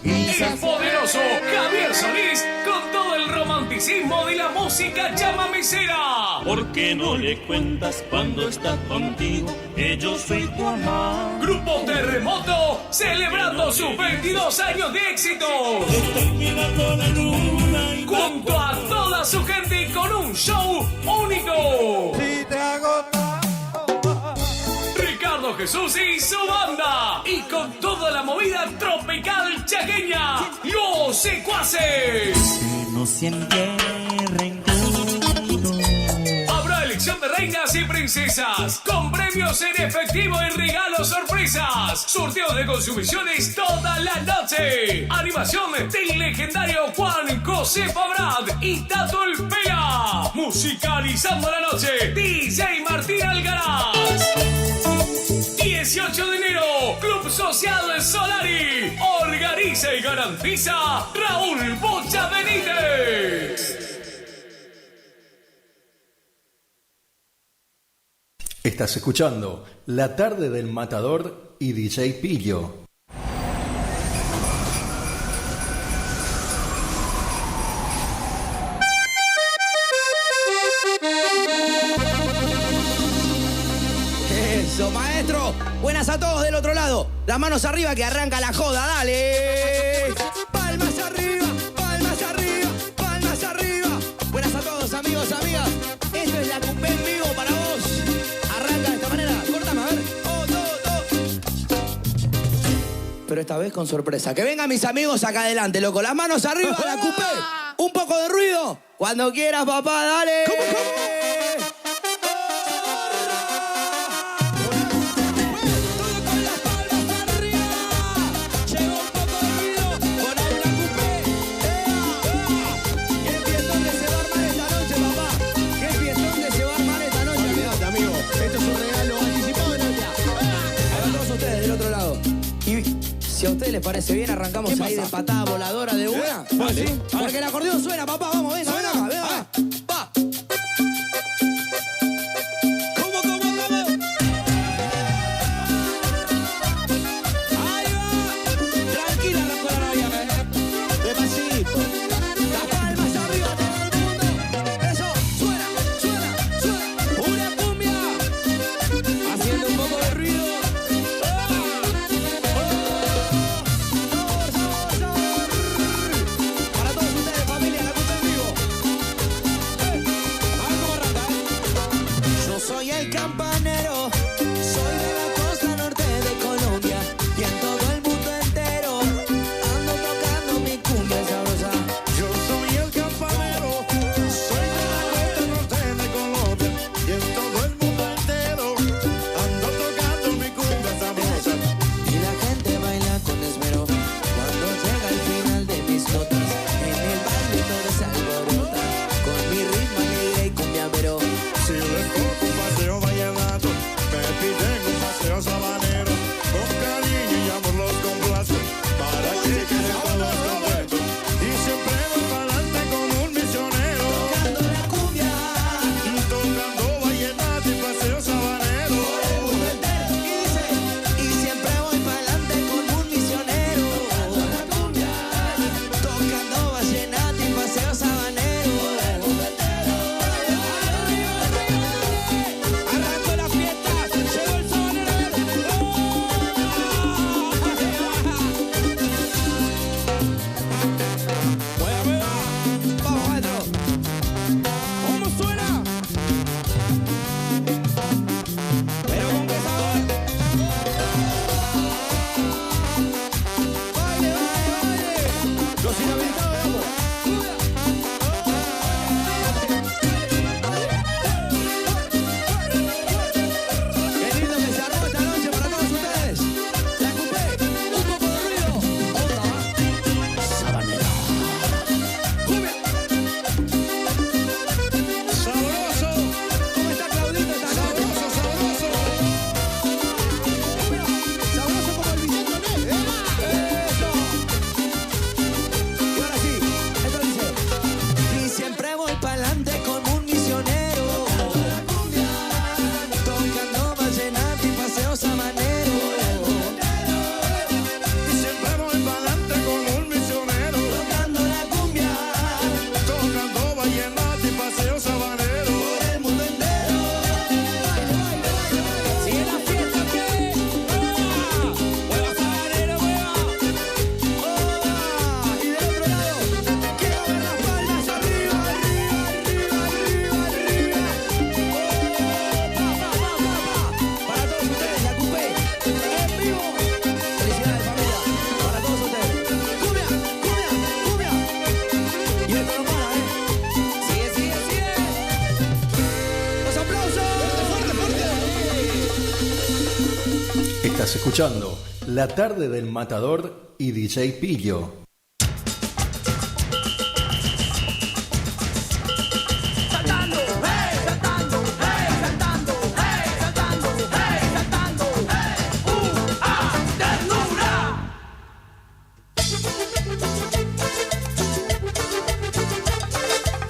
El poderoso Javier Solís con todo el romanticismo de la música chamamecera. ¿Por qué no le cuentas cuando estás contigo que yo soy tu amor? Grupo Terremoto celebrando sus 22 años de éxito. Estoy mirando la luna y junto a toda su gente y con un show único. Si te hago Ricardo Jesús y su banda. Y con toda la movida tropical chaqueña, Los Secuaces. no siente rencor. Habrá elección de reinas y princesas, con premios en efectivo y regalos sorpresas. Sorteo de consumiciones toda la noche. Animación del legendario Juan José Pabrad y Tato el Pela. Musicalizando la noche, DJ Martín Alcaraz. 18 de enero, Club Social Solari. Organiza y garantiza Raúl Bocha Benítez. Estás escuchando La Tarde del Matador y DJ Pillo. Eso, maestro. Buenas a todos del otro lado. Las manos arriba que arranca la joda, dale. Palmas arriba, palmas arriba, palmas arriba. Buenas a todos, amigos, amigas. Esto es la Cumbé en vivo para vos. Arranca de esta manera. Córtame, a ver. Pero esta vez con sorpresa. Que vengan mis amigos acá adelante, loco. Las manos arriba, la Cumbé. Un poco de ruido. Cuando quieras, papá, dale. ¿Cómo? Si a ustedes les parece bien, arrancamos ahí de patada voladora de una. Vale, ¿Sí? Porque el acordeón suena, papá. Vamos, venga, ven acá, ven acá. Va. ¿Cómo? Ahí va. Tranquila, arrancó la novia. Despacito. Las palmas arriba, todo el mundo. Eso, suena. Una cumbia. Haciendo un poco de ruido. Soy el campanero, soy de la costa norte de Colombia y en todo el mundo entero ando tocando mi cumbia sabrosa. Yo soy el campanero, soy de la costa norte de Colombia y en todo el mundo entero ando tocando mi cumbia sabrosa. Y la gente baila con esmero cuando llega el final de mis notas. En el baile todo se alborota con mi ritmo alegre y cumbiambero. Si les pongo un paseo vallenato, me piden un paseo sabanero, con cariño y amor los complazco, para que queden todos contentos. Y siempre voy para adelante con un misionero, tocando la cumbia, tocando vallenato y paseo sabanero. Y dice, y siempre voy para adelante con un misionero, tocando la cumbia, tocando vallenato y paseo sabanero. Estás escuchando La Tarde del Matador y DJ Pillo.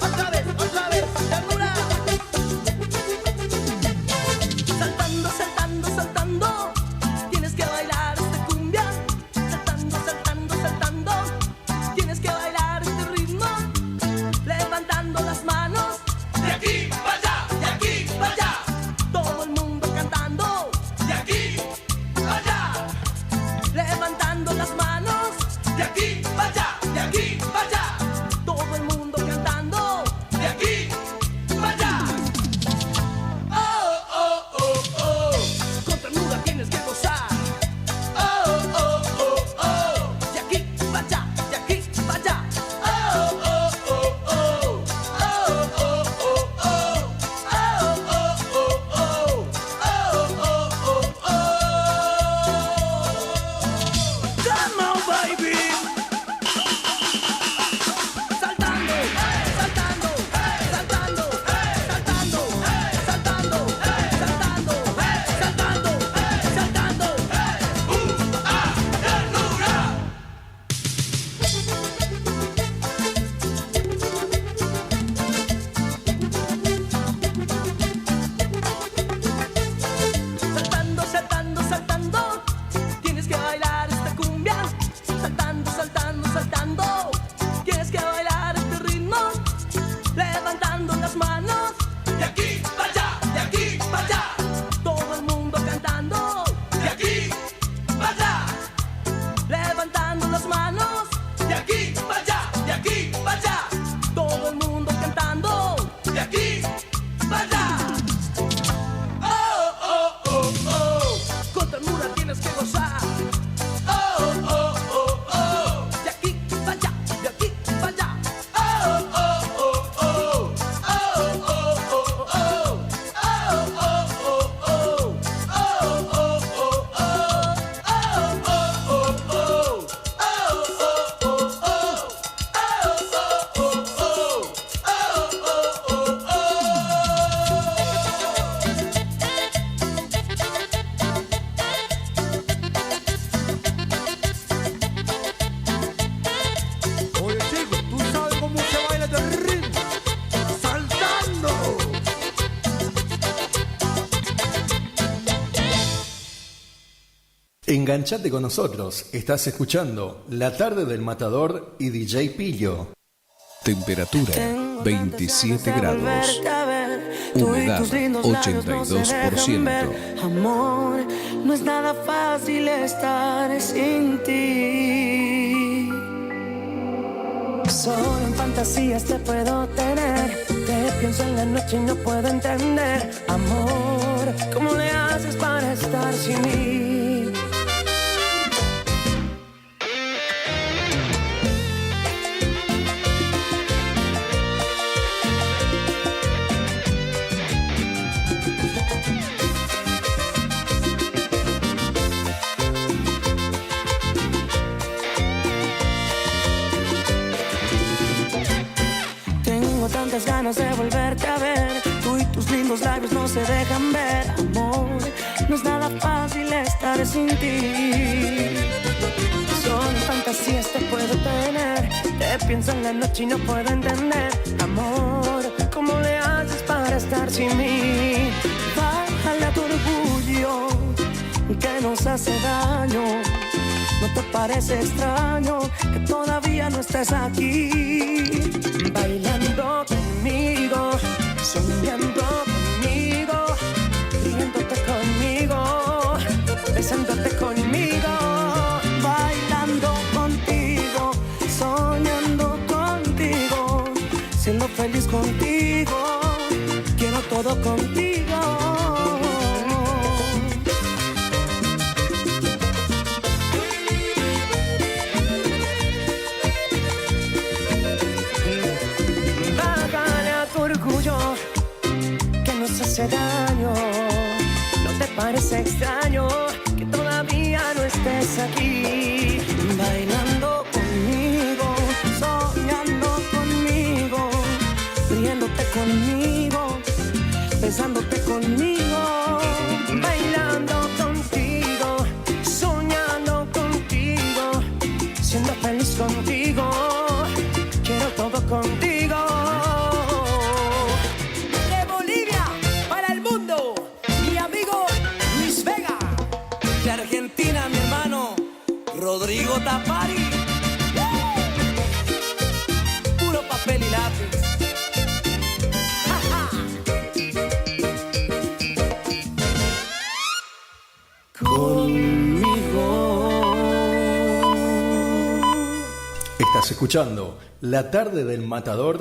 Otra vez, ternura. Enganchate con nosotros. Estás escuchando La Tarde del Matador y DJ Pillo. Temperatura 27 grados. Humedad 82%. Amor, no es nada fácil estar sin ti. Solo en fantasías te puedo tener. Te pienso en la noche y no puedo entender. Amor, ¿cómo le haces para estar sin mí? Tantas ganas de volverte a ver. Tú y tus lindos labios no se dejan ver. Amor, no es nada fácil estar sin ti. Son fantasías te puedo tener. Te pienso en la noche y no puedo entender. Amor, ¿cómo le haces para estar sin mí? Bájale a tu orgullo que nos hace daño. ¿No te parece extraño que todavía no estés aquí? Bailando conmigo, soñando conmigo, riéndote conmigo, besándote conmigo. Bailando contigo, soñando contigo, siendo feliz contigo, quiero todo contigo. Hace daño, ¿no te parece extraño que todavía no estés aquí? Bailando conmigo, soñando conmigo, riéndote conmigo, besándote conmigo. Bailando contigo, soñando contigo, siendo feliz contigo, quiero todo contigo. Argentina, mi hermano Rodrigo Tapari. Puro papel y lápiz. Conmigo. Estás escuchando La Tarde del Matador